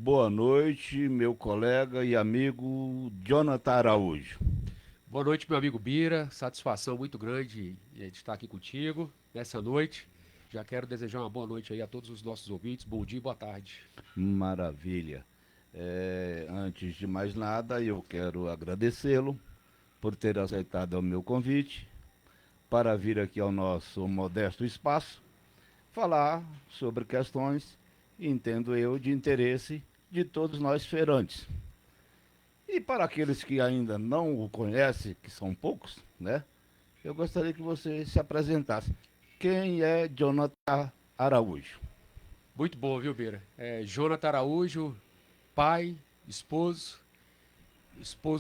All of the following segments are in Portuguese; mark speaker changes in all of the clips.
Speaker 1: Boa noite, meu colega e amigo Jonathan Araújo.
Speaker 2: Boa noite, meu amigo Bira. Satisfação muito grande de estar aqui contigo nessa noite. Já quero desejar uma boa noite aí a todos os nossos ouvintes. Bom dia e boa tarde.
Speaker 1: Maravilha. Antes de mais nada, eu quero agradecê-lo por ter aceitado o meu convite para vir aqui ao nosso modesto espaço falar sobre questões, entendo eu, de interesse de todos nós feirantes. E para aqueles que ainda não o conhecem, que são poucos, né? Eu gostaria que você se apresentasse. Quem é Jonathan Araújo?
Speaker 2: Muito bom, viu, Bira? Jonathan Araújo, pai, esposo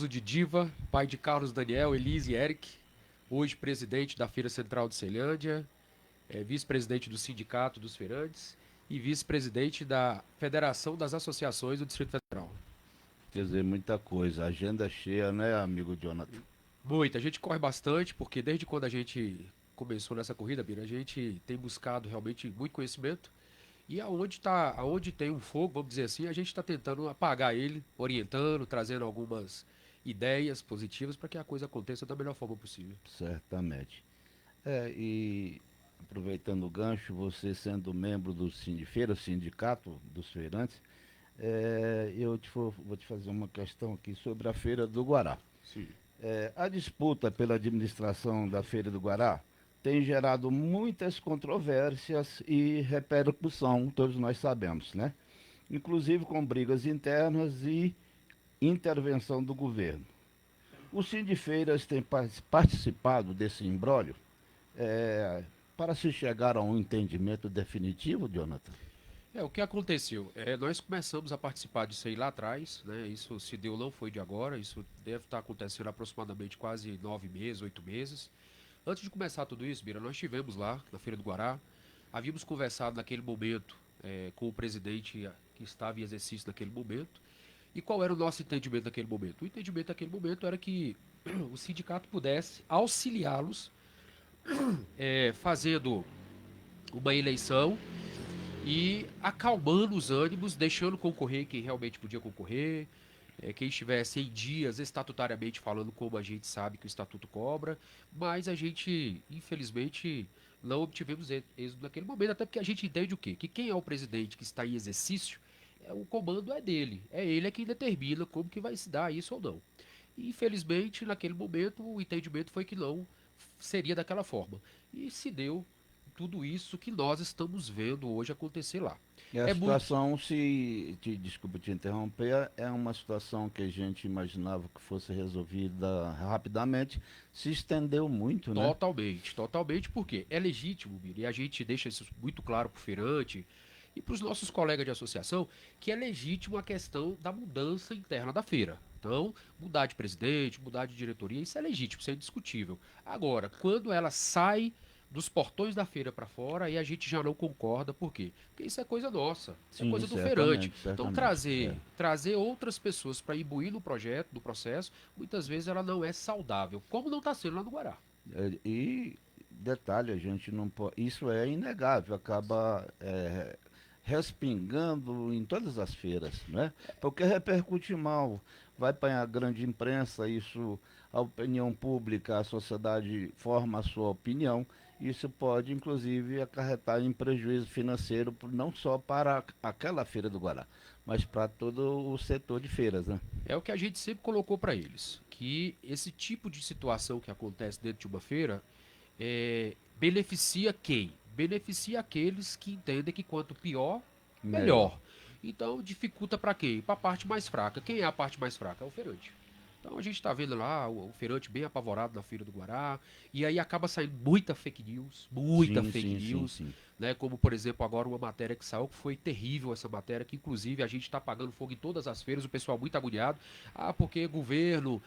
Speaker 2: de Diva, pai de Carlos Daniel, Elise e Eric, hoje presidente da Feira Central de Ceilândia, vice-presidente do Sindicato dos Feirantes e vice-presidente da Federação das Associações do Distrito Federal.
Speaker 1: Quer dizer, muita coisa. Agenda cheia, né, amigo Jonathan?
Speaker 2: Muita, a gente corre bastante, porque desde quando a gente começou nessa corrida, Bira, a gente tem buscado realmente muito conhecimento. E aonde tem um fogo, vamos dizer assim, a gente está tentando apagar ele, orientando, trazendo algumas ideias positivas para que a coisa aconteça da melhor forma possível.
Speaker 1: Certamente. E aproveitando o gancho, você sendo membro do Sindifeira, Sindicato dos Feirantes, vou te fazer uma questão aqui sobre a Feira do Guará.
Speaker 2: Sim.
Speaker 1: A disputa pela administração da Feira do Guará tem gerado muitas controvérsias e repercussão, todos nós sabemos, né? Inclusive com brigas internas e intervenção do governo. O Sindifeiras tem participado desse imbróglio para se chegar a um entendimento definitivo, Jonathan?
Speaker 2: O que aconteceu? Nós começamos a participar disso aí lá atrás, né? Isso se deu, não foi de agora, isso deve estar acontecendo há aproximadamente quase 9 meses, 8 meses. Antes de começar tudo isso, Bira, nós estivemos lá na Feira do Guará, havíamos conversado naquele momento com o presidente que estava em exercício naquele momento. E qual era o nosso entendimento naquele momento? O entendimento naquele momento era que o sindicato pudesse auxiliá-los fazendo uma eleição e acalmando os ânimos, deixando concorrer quem realmente podia concorrer, quem estivesse em dias estatutariamente falando como a gente sabe que o estatuto cobra, mas a gente, infelizmente, não obtivemos êxito naquele momento, até porque a gente entende o quê? Que quem é o presidente que está em exercício, o comando é dele, é ele é quem determina como que vai se dar isso ou não. E, infelizmente, naquele momento, o entendimento foi que não seria daquela forma. E se deu tudo isso que nós estamos vendo hoje acontecer lá.
Speaker 1: E a
Speaker 2: É muito.
Speaker 1: situação, desculpa te interromper, é uma situação que a gente imaginava que fosse resolvida rapidamente, se estendeu muito, né?
Speaker 2: Totalmente, totalmente, porque é legítimo, Bira, e a gente deixa isso muito claro para o feirante e para os nossos colegas de associação, que é legítimo a questão da mudança interna da feira. Então, mudar de presidente, mudar de diretoria, isso é legítimo, isso é indiscutível. Agora, quando ela sai dos portões da feira para fora, aí a gente já não concorda, por quê? Porque isso é coisa nossa, isso é
Speaker 1: Sim,
Speaker 2: coisa do feirante.
Speaker 1: certamente,
Speaker 2: Então,
Speaker 1: certamente.
Speaker 2: trazer outras pessoas para imbuir no projeto, no processo, muitas vezes ela não é saudável, como não está sendo lá no Guará.
Speaker 1: E detalhe, a gente não pode. Isso é inegável, acaba respingando em todas as feiras, né? Porque repercute mal, vai para a grande imprensa, isso, a opinião pública, a sociedade forma a sua opinião, isso pode inclusive acarretar em prejuízo financeiro, não só para aquela feira do Guará, mas para todo o setor de feiras, né?
Speaker 2: É o que a gente sempre colocou para eles, que esse tipo de situação que acontece dentro de uma feira beneficia quem? Beneficia aqueles que entendem que quanto pior,
Speaker 1: Melhor.
Speaker 2: melhor. Então dificulta para quem? Para a parte mais fraca. Quem é a parte mais fraca? É o feirante. Então a gente está vendo lá o feirante bem apavorado na Feira do Guará, e aí acaba saindo muita
Speaker 1: Sim,
Speaker 2: fake
Speaker 1: sim, sim,
Speaker 2: news,
Speaker 1: sim.
Speaker 2: né? Como por exemplo agora uma matéria que saiu que foi terrível essa matéria, que inclusive a gente está pagando fogo em todas as feiras, o pessoal muito agoniado. Ah, porque o governo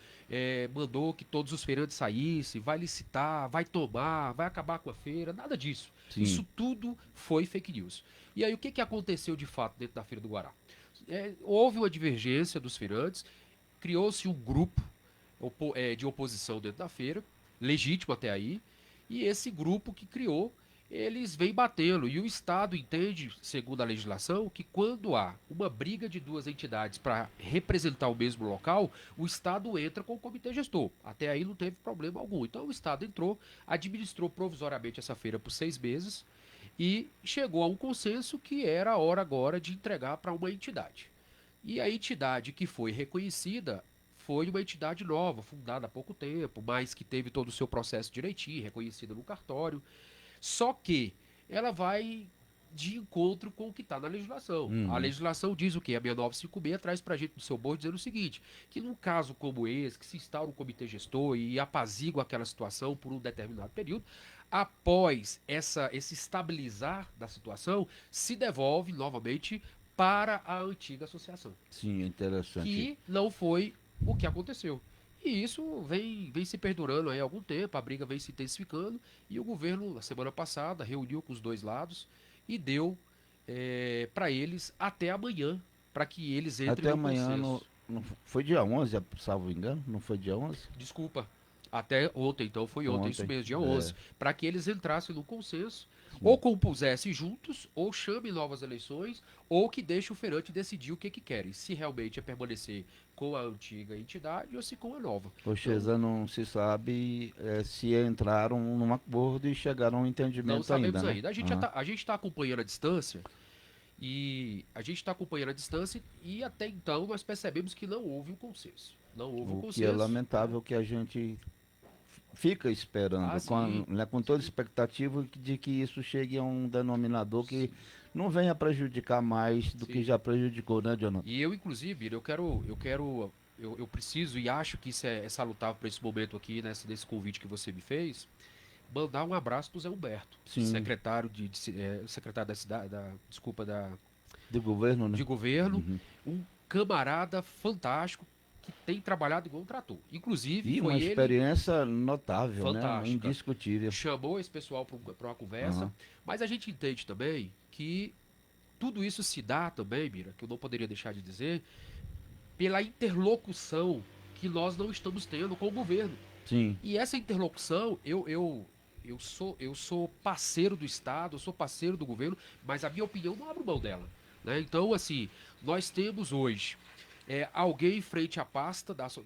Speaker 2: mandou que todos os feirantes saíssem, vai licitar, vai tomar, vai acabar com a feira, nada disso. Isso
Speaker 1: Sim.
Speaker 2: tudo foi fake news. E aí o que, que aconteceu de fato dentro da Feira do Guará? Houve uma divergência dos feirantes, criou-se um grupo de oposição dentro da feira, legítimo até aí, e esse grupo que criou, eles vêm batendo. E o Estado entende, segundo a legislação, que quando há uma briga de duas entidades para representar o mesmo local, o Estado entra com o comitê gestor. Até aí não teve problema algum. Então o Estado entrou, administrou provisoriamente essa feira por 6 meses e chegou a um consenso que era a hora agora de entregar para uma entidade. E a entidade que foi reconhecida foi uma entidade nova, fundada há pouco tempo, mas que teve todo o seu processo direitinho, reconhecida no cartório. Só que ela vai de encontro com o que está na legislação. A
Speaker 1: Uhum.
Speaker 2: legislação diz o quê? A 6956 traz para a gente no seu board dizendo o seguinte, que num caso como esse, que se instaura um comitê gestor e apazigua aquela situação por um determinado período, após esse estabilizar da situação, se devolve novamente para a antiga associação,
Speaker 1: Sim, é interessante.
Speaker 2: que não foi o que aconteceu. E isso vem se perdurando aí há algum tempo, a briga vem se intensificando e o governo, na semana passada, reuniu com os dois lados e deu para eles até amanhã, para que eles entrem
Speaker 1: Até
Speaker 2: no
Speaker 1: amanhã,
Speaker 2: consenso.
Speaker 1: foi dia 11, salvo engano? Não foi dia 11?
Speaker 2: Desculpa, até ontem, então foi ontem, isso
Speaker 1: Ontem.
Speaker 2: mesmo, dia
Speaker 1: É,
Speaker 2: 11, para que eles entrassem no consenso, ou
Speaker 1: sim.
Speaker 2: compusessem juntos, ou chamem novas eleições, ou que deixe o feirante decidir o que querem, se realmente é permanecer com a antiga entidade ou se com a nova.
Speaker 1: O
Speaker 2: Então,
Speaker 1: Chesa não se sabe se entraram num acordo e chegaram a um
Speaker 2: não
Speaker 1: entendimento ainda,
Speaker 2: sabemos
Speaker 1: né?
Speaker 2: ainda.
Speaker 1: Aham.
Speaker 2: A gente está acompanhando a distância e até então nós percebemos que não houve um consenso. Não houve um
Speaker 1: O que é
Speaker 2: consenso, né?
Speaker 1: lamentável que a gente fica
Speaker 2: Ah,
Speaker 1: esperando,
Speaker 2: sim,
Speaker 1: né, com toda
Speaker 2: sim,
Speaker 1: expectativa de que isso chegue a um denominador que
Speaker 2: sim,
Speaker 1: não venha prejudicar mais do que
Speaker 2: sim.
Speaker 1: já prejudicou, né, Jonathan?
Speaker 2: E eu, inclusive, eu preciso e acho que isso é salutável para esse momento aqui, nesse convite que você me fez, mandar um abraço para o Zé Humberto,
Speaker 1: Sim,
Speaker 2: secretário da cidade, desculpa,
Speaker 1: do governo, né?
Speaker 2: de governo,
Speaker 1: Uhum.
Speaker 2: um camarada fantástico que tem trabalhado igual um trator. Inclusive,
Speaker 1: E uma
Speaker 2: foi ele
Speaker 1: experiência notável, né?
Speaker 2: fantástica.
Speaker 1: Indiscutível.
Speaker 2: Chamou esse pessoal para uma conversa,
Speaker 1: Aham.
Speaker 2: mas a gente entende também que tudo isso se dá também, Mira, que eu não poderia deixar de dizer, pela interlocução que nós não estamos tendo com o governo.
Speaker 1: Sim,
Speaker 2: E essa interlocução, eu sou parceiro do Estado, eu sou parceiro do governo, mas a minha opinião não abre mão dela. Né? Então, assim, nós temos hoje alguém frente à pasta das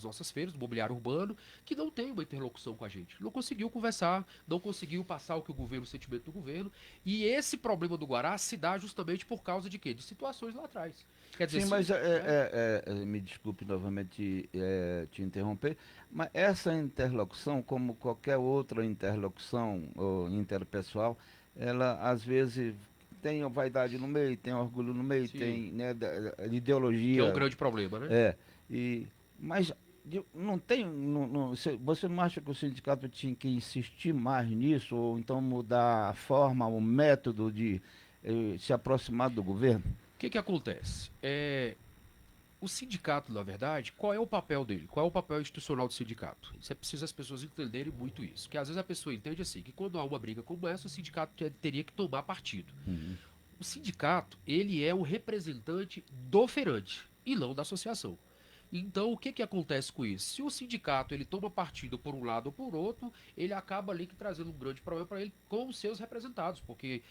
Speaker 2: nossas feiras, do mobiliário urbano, que não tem uma interlocução com a gente. Não conseguiu conversar, não conseguiu passar o que o governo, o sentimento do governo. E esse problema do Guará se dá justamente por causa de quê? De situações lá atrás. Quer dizer,
Speaker 1: sim,
Speaker 2: se,
Speaker 1: mas
Speaker 2: né?
Speaker 1: me desculpe novamente te interromper, mas essa interlocução, como qualquer outra interlocução ou interpessoal, ela às vezes tem a vaidade no meio, tem orgulho no meio,
Speaker 2: Sim,
Speaker 1: tem, né,
Speaker 2: que é um
Speaker 1: ideologia,
Speaker 2: grande problema, né?
Speaker 1: é, e, mas não tem, você não acha que o sindicato tinha que insistir mais nisso, ou então mudar a forma, o método de se aproximar do governo?
Speaker 2: O que que acontece? O sindicato, na verdade, qual é o papel dele? Qual é o papel institucional do sindicato? Isso é preciso as pessoas entenderem muito isso. Que às vezes a pessoa entende assim, que quando há uma briga como essa, o sindicato teria que tomar partido.
Speaker 1: Uhum.
Speaker 2: O sindicato, ele é o representante do feirante e não da associação. Então, o que que acontece com isso? Se o sindicato ele toma partido por um lado ou por outro, ele acaba ali que trazendo um grande problema para ele com os seus representados, porque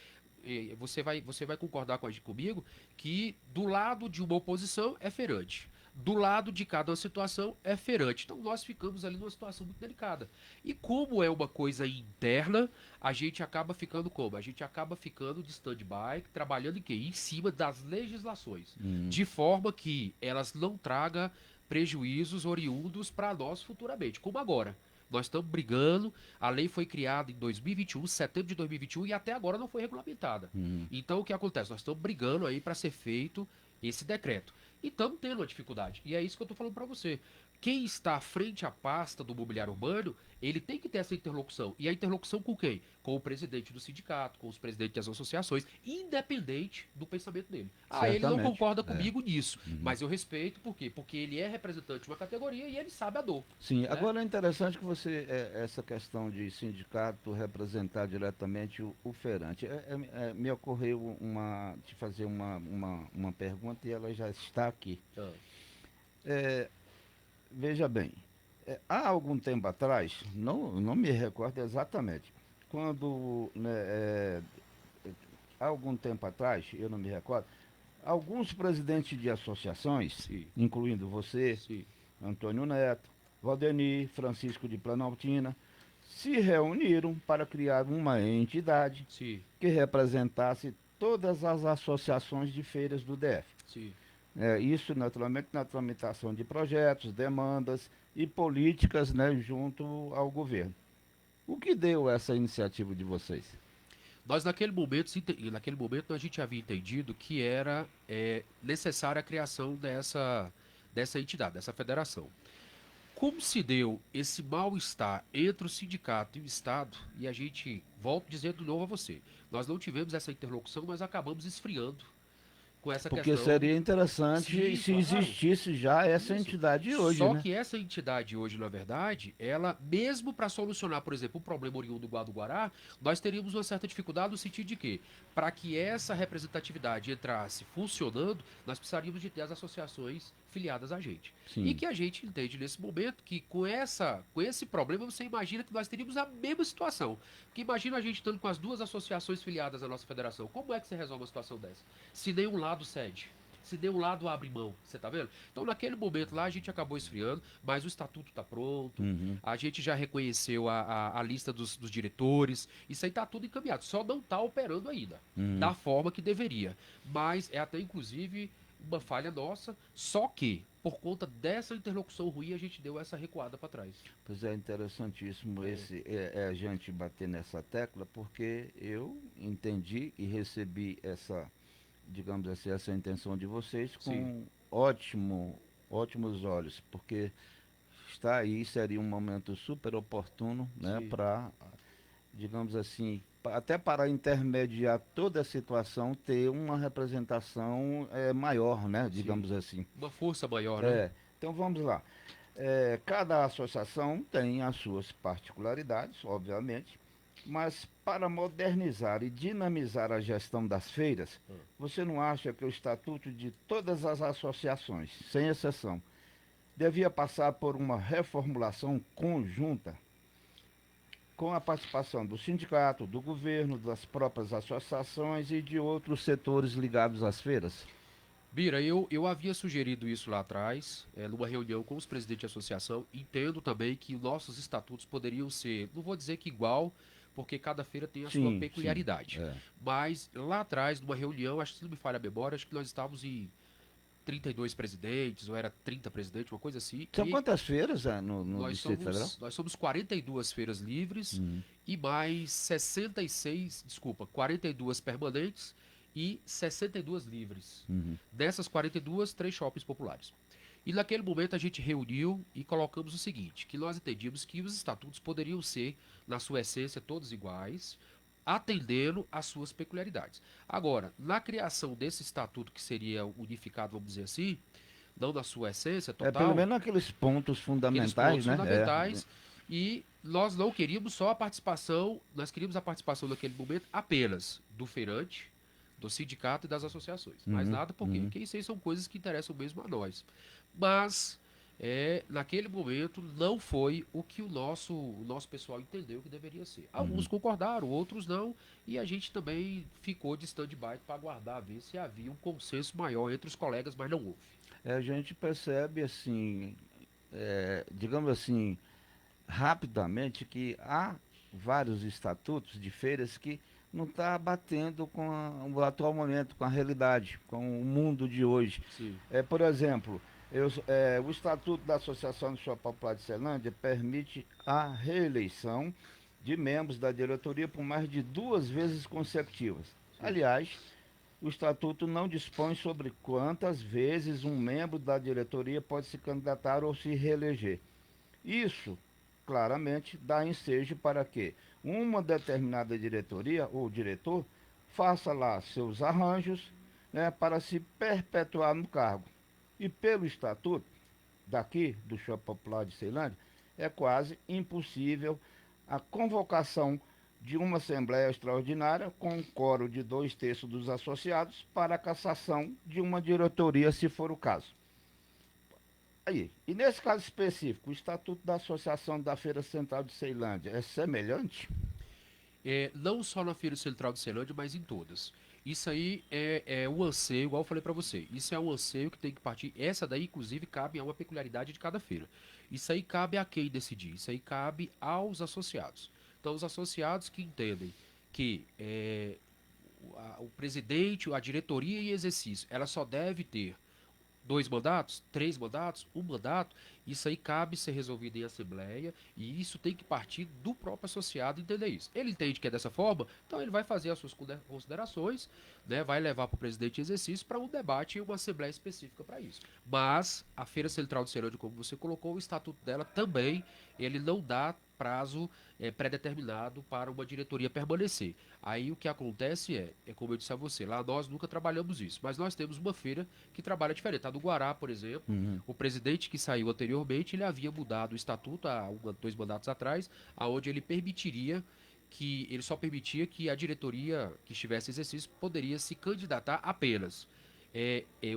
Speaker 2: você vai concordar comigo que do lado de uma oposição é feirante. Do lado de cada situação é feirante. Então nós ficamos ali numa situação muito delicada. E como é uma coisa interna, a gente acaba ficando como? A gente acaba ficando de stand-by, trabalhando em quê? Em cima das legislações.
Speaker 1: Uhum.
Speaker 2: De forma que elas não tragam prejuízos oriundos para nós futuramente, como agora. Nós estamos brigando, a lei foi criada em 2021, setembro de 2021, e até agora não foi regulamentada.
Speaker 1: Uhum.
Speaker 2: Então o que acontece? Nós estamos brigando aí para ser feito esse decreto. E estamos tendo uma dificuldade. E é isso que eu estou falando para você. Quem está à frente à pasta do mobiliário urbano, ele tem que ter essa interlocução. E a interlocução com quem? Com o presidente do sindicato, com os presidentes das associações, independente do pensamento dele. Ah, ele não
Speaker 1: Certamente.
Speaker 2: concorda
Speaker 1: É.
Speaker 2: comigo nisso,
Speaker 1: Uhum.
Speaker 2: mas eu respeito, por quê? Porque ele é representante de uma categoria e ele sabe a dor,
Speaker 1: Sim,
Speaker 2: né?
Speaker 1: agora é interessante que você, essa questão de sindicato representar diretamente o feirante. Me ocorreu te fazer uma pergunta e ela já está aqui.
Speaker 2: Ah,
Speaker 1: Veja bem, há algum tempo atrás, não me recordo exatamente, quando, né, há algum tempo atrás, eu não me recordo, alguns presidentes de associações,
Speaker 2: Sim,
Speaker 1: incluindo você,
Speaker 2: sim,
Speaker 1: Antônio Neto, Valdeni, Francisco de Planaltina, se reuniram para criar uma entidade
Speaker 2: sim,
Speaker 1: que representasse todas as associações de feiras do DF.
Speaker 2: sim.
Speaker 1: Isso, naturalmente, na tramitação de projetos, demandas e políticas, né, junto ao governo. O que deu essa iniciativa de vocês?
Speaker 2: Nós naquele momento a gente havia entendido que era necessária a criação dessa entidade, dessa federação. Como se deu esse mal-estar entre o sindicato e o Estado, e a gente, volto dizendo de novo a você, nós não tivemos essa interlocução, nós acabamos esfriando com essa
Speaker 1: Porque
Speaker 2: questão.
Speaker 1: seria interessante
Speaker 2: Sim,
Speaker 1: se
Speaker 2: claro.
Speaker 1: existisse já essa
Speaker 2: Isso.
Speaker 1: entidade hoje,
Speaker 2: Só
Speaker 1: né?
Speaker 2: que essa entidade hoje, na verdade, ela, mesmo para solucionar, por exemplo, o problema oriundo do Guadu-Guará, nós teríamos uma certa dificuldade no sentido de que, para que essa representatividade entrasse funcionando, nós precisaríamos de ter as associações filiadas a gente. E
Speaker 1: Sim.
Speaker 2: que a gente entende nesse momento que com esse problema você imagina que nós teríamos a mesma situação. Porque imagina a gente estando com as duas associações filiadas à nossa federação. Como é que você resolve uma situação dessa? Se nenhum lado cede. Se nenhum lado abre mão, você tá vendo? Então, naquele momento lá, a gente acabou esfriando, mas o estatuto está pronto,
Speaker 1: Uhum.
Speaker 2: a gente já reconheceu a lista dos diretores, isso aí está tudo encaminhado, só não está operando ainda,
Speaker 1: Uhum.
Speaker 2: da forma que deveria. Mas é até, inclusive, uma falha nossa, só que, por conta dessa interlocução ruim, a gente deu essa recuada para trás.
Speaker 1: Pois é interessantíssimo
Speaker 2: É,
Speaker 1: a gente bater nessa tecla, porque eu entendi e recebi essa, digamos assim, essa intenção de vocês
Speaker 2: sim,
Speaker 1: com ótimos olhos, porque está aí, seria um momento super oportuno, né,
Speaker 2: sim,
Speaker 1: para, digamos assim, até para intermediar toda a situação, ter uma representação maior, né,
Speaker 2: sim.
Speaker 1: digamos assim.
Speaker 2: Uma força maior, né?
Speaker 1: É, então vamos lá. Cada associação tem as suas particularidades, obviamente, mas para modernizar e dinamizar a gestão das feiras, você não acha que o estatuto de todas as associações, sem exceção, devia passar por uma reformulação conjunta com a participação do sindicato, do governo, das próprias associações e de outros setores ligados às feiras?
Speaker 2: Bira, eu havia sugerido isso lá atrás, numa reunião com os presidentes de associação. Entendo também que nossos estatutos poderiam ser, não vou dizer que igual, porque cada feira tem a sua
Speaker 1: Sim, sim.
Speaker 2: peculiaridade.
Speaker 1: É.
Speaker 2: Mas lá atrás, numa reunião, acho que se não me falha a memória, acho que nós estávamos em 32 presidentes, ou era 30 presidentes, uma coisa assim,
Speaker 1: São
Speaker 2: e
Speaker 1: quantas feiras no
Speaker 2: nós
Speaker 1: Distrito Federal?
Speaker 2: somos, nós somos 42 feiras livres
Speaker 1: Uhum,
Speaker 2: e mais 66, desculpa, 42 permanentes e 62 livres.
Speaker 1: uhum.
Speaker 2: Dessas 42, três shoppings populares. E naquele momento a gente reuniu e colocamos o seguinte, que nós entendíamos que os estatutos poderiam ser, na sua essência, todos iguais, atendendo às suas peculiaridades. Agora, na criação desse estatuto que seria unificado, vamos dizer assim, não na sua essência
Speaker 1: Pelo
Speaker 2: total,
Speaker 1: menos aqueles pontos
Speaker 2: aqueles
Speaker 1: fundamentais,
Speaker 2: pontos
Speaker 1: né?
Speaker 2: fundamentais, e nós não queríamos só a participação, nós queríamos a participação naquele momento apenas do feirante, do sindicato e das associações. Mais
Speaker 1: Uhum,
Speaker 2: nada, porque
Speaker 1: uhum.
Speaker 2: porque isso aí são coisas que interessam mesmo a nós. Mas naquele momento não foi o que o nosso pessoal entendeu que deveria ser. Alguns concordaram, outros não, e a gente também ficou de stand-by para aguardar ver se havia um consenso maior entre os colegas, mas não houve.
Speaker 1: A gente percebe assim, digamos assim, rapidamente que há vários estatutos de feiras que não está batendo com o atual momento, com a realidade, com o mundo de hoje.
Speaker 2: Sim,
Speaker 1: Por exemplo, o Estatuto da Associação do Shopping Popular de Ceilândia permite a reeleição de membros da diretoria por mais de 2 vezes consecutivas.
Speaker 2: sim.
Speaker 1: Aliás, o Estatuto não dispõe sobre quantas vezes um membro da diretoria pode se candidatar ou se reeleger. Isso, claramente, dá ensejo para que uma determinada diretoria ou diretor faça lá seus arranjos, né, para se perpetuar no cargo. E pelo estatuto daqui, do Shopping Popular de Ceilândia, é quase impossível a convocação de uma Assembleia Extraordinária com um quórum de 2/3 dos associados para a cassação de uma diretoria, se for o caso. Aí, e nesse caso específico, o Estatuto da Associação da Feira Central de Ceilândia é semelhante?
Speaker 2: Não só na Feira Central de Ceilândia, mas em todas. Isso aí é um anseio, igual eu falei para você. Isso é um anseio que tem que partir. Essa daí, inclusive, cabe a uma peculiaridade de cada feira. Isso aí cabe a quem decidir. Isso aí cabe aos associados. Então, os associados que entendem que o presidente, a diretoria em exercício, ela só deve ter 2 mandatos, 3 mandatos, 1 mandato, isso aí cabe ser resolvido em assembleia e isso tem que partir do próprio associado entender isso. Ele entende que é dessa forma, então ele vai fazer as suas considerações, né, vai levar para o presidente em exercício para um debate e uma assembleia específica para isso. Mas a Feira Central de Ceilândia, como você colocou, o estatuto dela também, ele não dá prazo pré-determinado para uma diretoria permanecer. Aí o que acontece como eu disse a você, lá nós nunca trabalhamos isso, mas nós temos uma feira que trabalha diferente. A do Guará, por exemplo,
Speaker 1: Uhum.
Speaker 2: o presidente que saiu anteriormente, ele havia mudado o estatuto há 2 mandatos atrás, aonde ele permitiria que ele só permitia que a diretoria que estivesse em exercício poderia se candidatar apenas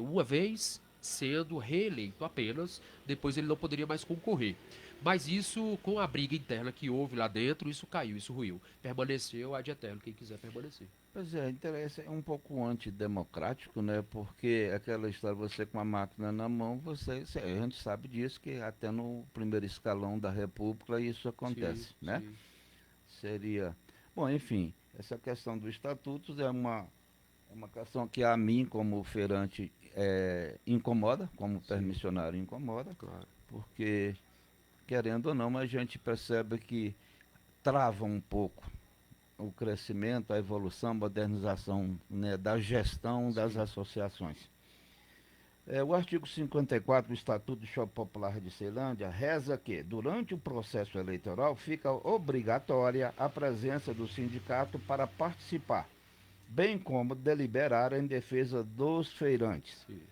Speaker 2: uma vez, sendo reeleito apenas, depois ele não poderia mais concorrer. Mas isso, com a briga interna que houve lá dentro, isso caiu, isso ruiu. Permaneceu ad eterno, quem quiser permanecer.
Speaker 1: Pois é, interessa é um pouco antidemocrático, né? Porque aquela história, você com a máquina na mão, a gente sabe disso, que até no primeiro escalão da República isso
Speaker 2: Sim,
Speaker 1: acontece, né?
Speaker 2: sim.
Speaker 1: Seria. Bom, enfim, essa questão dos estatutos é uma questão que a mim, como feirante, incomoda, como
Speaker 2: Sim,
Speaker 1: permissionário incomoda,
Speaker 2: claro.
Speaker 1: porque, querendo ou não, a gente percebe que trava um pouco o crescimento, a evolução, a modernização, né, da gestão das
Speaker 2: Sim,
Speaker 1: associações. O artigo 54 do Estatuto do Shopping Popular de Ceilândia reza que, durante o processo eleitoral, fica obrigatória a presença do sindicato para participar, bem como deliberar em defesa dos feirantes,
Speaker 2: sim.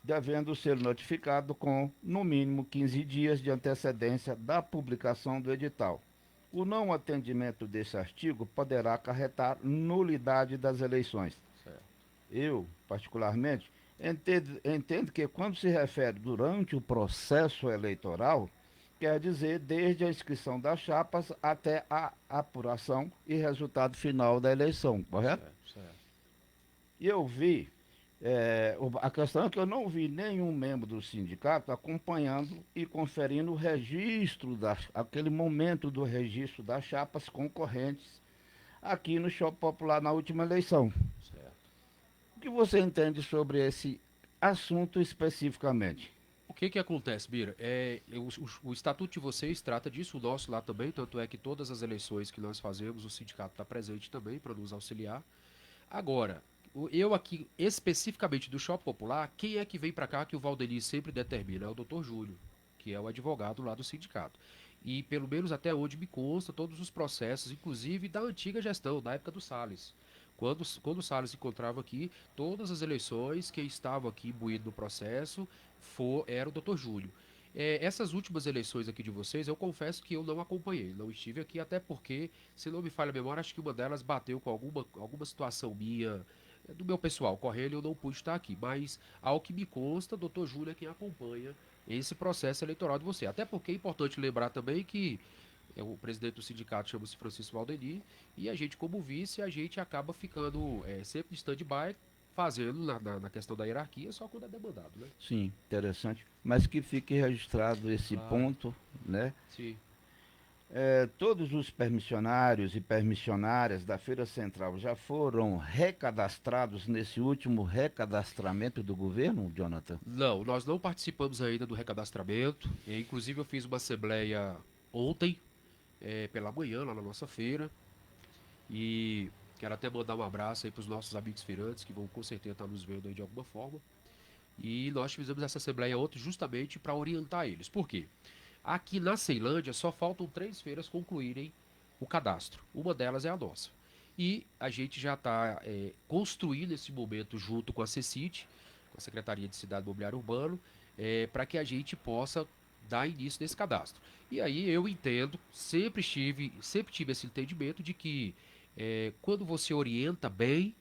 Speaker 1: devendo ser notificado com, no mínimo, 15 dias de antecedência da publicação do edital. O não atendimento desse artigo poderá acarretar nulidade das eleições.
Speaker 2: Certo.
Speaker 1: Eu, particularmente, entendo que quando se refere durante o processo eleitoral, quer dizer desde a inscrição das chapas até a apuração e resultado final da eleição, correto?
Speaker 2: Certo, certo.
Speaker 1: E eu vi, a questão é que eu não vi nenhum membro do sindicato acompanhando e conferindo o registro, aquele momento do registro das chapas concorrentes aqui no Shopping Popular na última eleição.
Speaker 2: Certo.
Speaker 1: O que você entende sobre esse assunto especificamente?
Speaker 2: O que que acontece, Bira? O estatuto de vocês trata disso, o nosso lá também, tanto é que todas as eleições que nós fazemos, o sindicato está presente também para nos auxiliar. Agora, eu aqui, especificamente do Shopping Popular, quem é que vem para cá que o Valdeli sempre determina? É o Dr. Júlio, que é o advogado lá do sindicato. E pelo menos até onde me consta, todos os processos, inclusive da antiga gestão, da época do Salles. Quando o Salles se encontrava aqui, todas as eleições, quem estava aqui imbuído no processo era o Dr. Júlio. Essas últimas eleições aqui de vocês, eu confesso que eu não acompanhei, não estive aqui, até porque, se não me falha a memória, acho que uma delas bateu com alguma situação minha, do meu pessoal, correndo, eu não pude estar aqui. Mas, ao que me consta, Dr. Júlio é quem acompanha esse processo eleitoral de você. Até porque é importante lembrar também que o presidente do sindicato chama-se Francisco Valdeni, e a gente, como vice, a gente acaba ficando sempre de stand-by, fazendo na questão da hierarquia, só quando é demandado, né?
Speaker 1: Sim, interessante. Mas que fique registrado esse
Speaker 2: Claro,
Speaker 1: ponto, né?
Speaker 2: sim.
Speaker 1: Todos os permissionários e permissionárias da Feira Central já foram recadastrados nesse último recadastramento do governo, Jonathan?
Speaker 2: Não, nós não participamos ainda do recadastramento. Inclusive, eu fiz uma assembleia ontem, pela manhã, lá na nossa feira. E quero até mandar um abraço aí para os nossos amigos feirantes, que vão com certeza estar nos vendo aí de alguma forma. E nós fizemos essa assembleia ontem justamente para orientar eles. Por quê? Aqui na Ceilândia só faltam 3 feiras concluírem o cadastro. Uma delas é a nossa. E a gente já está construindo esse momento junto com a CECIT, com a Secretaria de Cidade e Mobiliário Urbano, para que a gente possa dar início nesse cadastro. E aí eu entendo, sempre tive esse entendimento de que quando você orienta bem,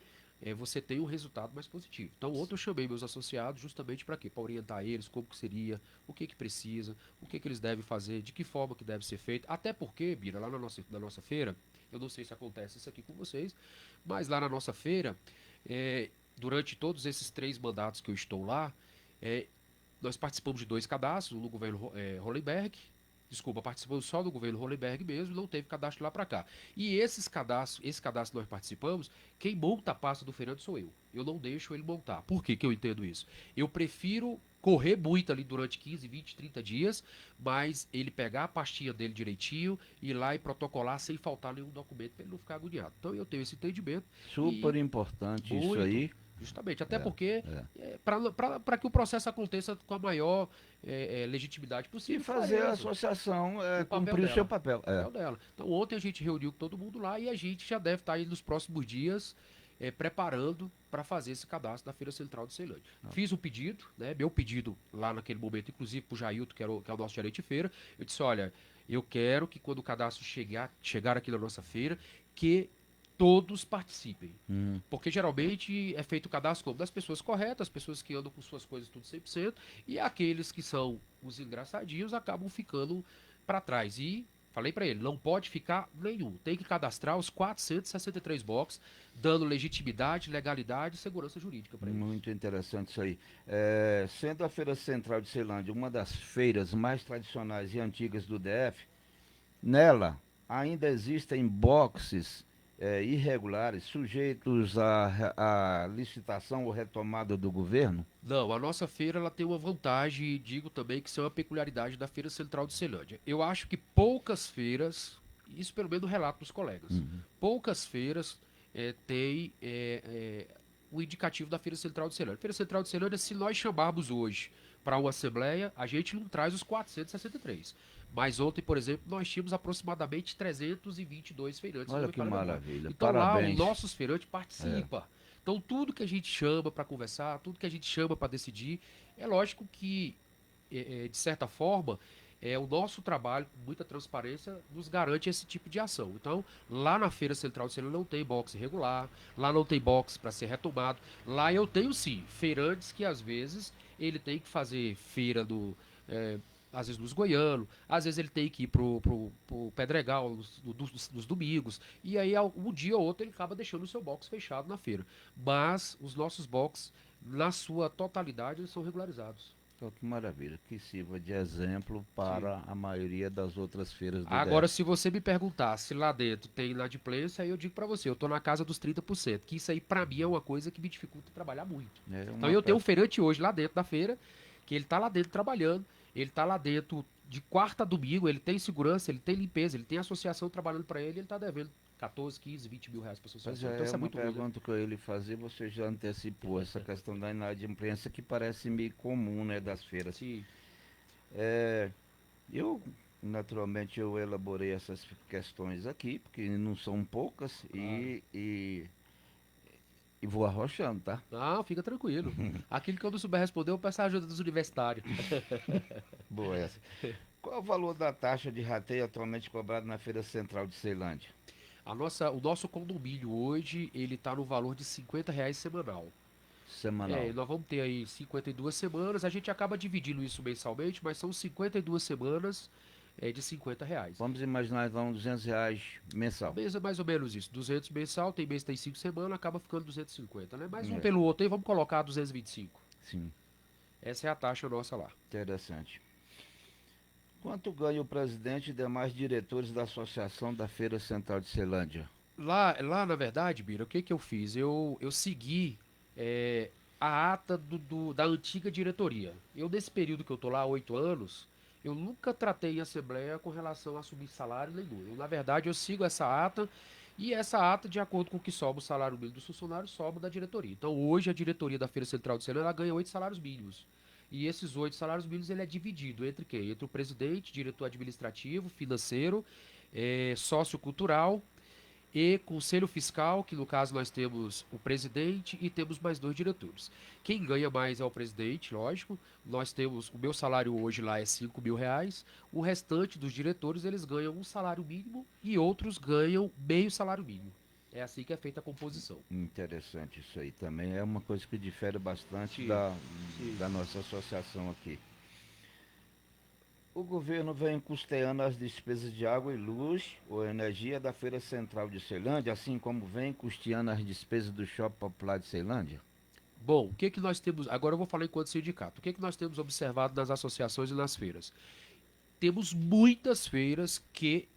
Speaker 2: você tem um resultado mais positivo. Então, ontem eu chamei meus associados justamente para quê? Para orientar eles como que seria, o que que precisa, o que que eles devem fazer, de que forma que deve ser feito. Até porque, Bira, lá na nossa feira, eu não sei se acontece isso aqui com vocês, mas lá na nossa feira, durante todos esses 3 mandatos que eu estou lá, é, nós participamos de 2 cadastros, um no governo Hollenberg, desculpa, participamos só do governo Hollenberg mesmo, não teve cadastro lá para cá. E esse cadastro que nós participamos, quem monta a pasta do feirante sou eu. Eu não deixo ele montar. Por que que eu entendo isso? Eu prefiro correr muito ali durante 15, 20, 30 dias, mas ele pegar a pastinha dele direitinho, ir lá e protocolar sem faltar nenhum documento para ele não ficar agoniado. Então eu tenho esse entendimento
Speaker 1: Super
Speaker 2: e
Speaker 1: importante isso
Speaker 2: muito,
Speaker 1: aí.
Speaker 2: justamente. Até
Speaker 1: É,
Speaker 2: porque,
Speaker 1: é.
Speaker 2: para que o processo aconteça com a maior legitimidade
Speaker 1: E
Speaker 2: possível,
Speaker 1: fazer a
Speaker 2: clareza.
Speaker 1: associação
Speaker 2: O papel
Speaker 1: cumprir o seu
Speaker 2: dela.
Speaker 1: papel.
Speaker 2: O papel dela. Então, ontem a gente reuniu com todo mundo lá e a gente já deve estar aí nos próximos dias preparando para fazer esse cadastro da Feira Central de Ceilândia. Fiz o pedido, né, meu pedido lá naquele momento, inclusive para o Jailton, que é o nosso gerente de feira. Eu disse: olha, eu quero que quando o cadastro chegar aqui na nossa feira, que todos participem.
Speaker 1: Hum.
Speaker 2: Porque geralmente é feito o cadastro como das pessoas corretas, as pessoas que andam com suas coisas tudo 100%, e aqueles que são os engraçadinhos acabam ficando para trás. E falei para ele, não pode ficar nenhum. Tem que cadastrar os 463 boxes, dando legitimidade, legalidade e segurança jurídica para eles.
Speaker 1: Muito interessante isso aí. Sendo a Feira Central de Ceilândia uma das feiras mais tradicionais e antigas do DF, nela ainda existem boxes irregulares sujeitos à licitação ou retomada do governo?
Speaker 2: Não, a nossa feira ela tem uma vantagem e digo também que isso é uma peculiaridade da Feira Central de Ceilândia. Eu acho que poucas feiras, isso pelo menos no relato dos colegas, poucas feiras têm o indicativo da Feira Central de Ceilândia. Feira Central de Ceilândia, se nós chamarmos hoje para uma assembleia, a gente não traz os 463. Mas ontem, por exemplo, nós tínhamos aproximadamente 322 feirantes.
Speaker 1: Olha que maravilha.
Speaker 2: Então lá, os
Speaker 1: Parabéns.
Speaker 2: nossos feirantes participam. Então, tudo que a gente chama para conversar, tudo que a gente chama para decidir, é lógico que, de certa forma, o nosso trabalho, com muita transparência, nos garante esse tipo de ação. Então, lá na Feira Central de Ceilândia não tem boxe regular, lá não tem boxe para ser retomado. Lá eu tenho sim, feirantes que às vezes ele tem que fazer feira às vezes nos Goianos, às vezes ele tem que ir pro Pedregal nos domingos, e aí um dia ou outro ele acaba deixando o seu box fechado na feira. Mas os nossos boxes, na sua totalidade, eles são regularizados.
Speaker 1: Oh, que maravilha. Que sirva de exemplo
Speaker 2: Sim.
Speaker 1: para a maioria das outras feiras do
Speaker 2: Agora,
Speaker 1: DF.
Speaker 2: se você me perguntar se lá dentro tem inadimplência, aí eu digo pra você, eu tô na casa dos 30%, que isso aí pra mim é uma coisa que me dificulta trabalhar muito.
Speaker 1: É
Speaker 2: Então
Speaker 1: uma
Speaker 2: eu tenho um
Speaker 1: pe-
Speaker 2: feirante hoje lá dentro da feira, que ele tá lá dentro trabalhando, ele tá lá dentro de quarta a domingo, ele tem segurança, ele tem limpeza, ele tem associação trabalhando pra ele, ele tá devendo 14, 15, 20 mil reais pra
Speaker 1: Mas
Speaker 2: associação. Então
Speaker 1: é
Speaker 2: isso é
Speaker 1: uma
Speaker 2: muito ruim, né?
Speaker 1: pergunta que eu ia lhe fazer, você já antecipou essa questão da inadimplência que parece meio comum, né, das feiras.
Speaker 2: Sim,
Speaker 1: É, eu, naturalmente, eu elaborei essas questões aqui, porque não são poucas,
Speaker 2: claro.
Speaker 1: e vou arrochando, tá?
Speaker 2: Não, fica tranquilo. Aquilo que eu não souber responder, eu peço a ajuda dos universitários.
Speaker 1: Boa essa. Qual é o valor da taxa de rateio atualmente cobrado na Feira Central de Ceilândia?
Speaker 2: O nosso condomínio hoje, ele tá no valor de R$ 50 semanal.
Speaker 1: Semanal.
Speaker 2: Nós vamos ter aí 52 semanas, a gente acaba dividindo isso mensalmente, mas são 52 semanas de R$ 50.
Speaker 1: Vamos imaginar então R$ 200 mensal.
Speaker 2: Mês é mais ou menos isso, 200 mensal, tem mês que tem 5 semanas, acaba ficando 250, né? Mais um
Speaker 1: É,
Speaker 2: pelo outro aí, vamos colocar 225.
Speaker 1: sim,
Speaker 2: Essa é a taxa nossa lá.
Speaker 1: interessante. Quanto ganha o presidente e demais diretores da Associação da Feira Central de Ceilândia?
Speaker 2: Lá na verdade, Bira, o que que eu fiz? Eu segui a ata da antiga diretoria. Eu, nesse período que eu tô lá, 8 anos, eu nunca tratei em assembleia com relação a subir salário nenhum. Na verdade, eu sigo essa ata e essa ata, de acordo com o que sobe o salário mínimo dos funcionários, sobe da diretoria. Então, hoje, a diretoria da Feira Central de Ceilândia ela ganha 8 salários mínimos. E esses 8 salários mínimos ele é dividido entre quem? Entre o presidente, diretor administrativo, financeiro, sócio cultural e conselho fiscal, que no caso nós temos o presidente e temos mais 2 diretores. Quem ganha mais é o presidente, lógico. Nós temos, o meu salário hoje lá é R$ 5.000. O restante dos diretores, eles ganham um salário mínimo e outros ganham meio salário mínimo. É assim que é feita a composição.
Speaker 1: Interessante isso aí também. É uma coisa que difere bastante
Speaker 2: Sim, sim.
Speaker 1: da nossa associação aqui. O governo vem custeando as despesas de água e luz ou energia da Feira Central de Ceilândia, assim como vem custeando as despesas do Shopping Popular de Ceilândia?
Speaker 2: Bom, o que que nós temos. Agora eu vou falar enquanto sindicato. O que que nós temos observado nas associações e nas feiras? Temos muitas feiras que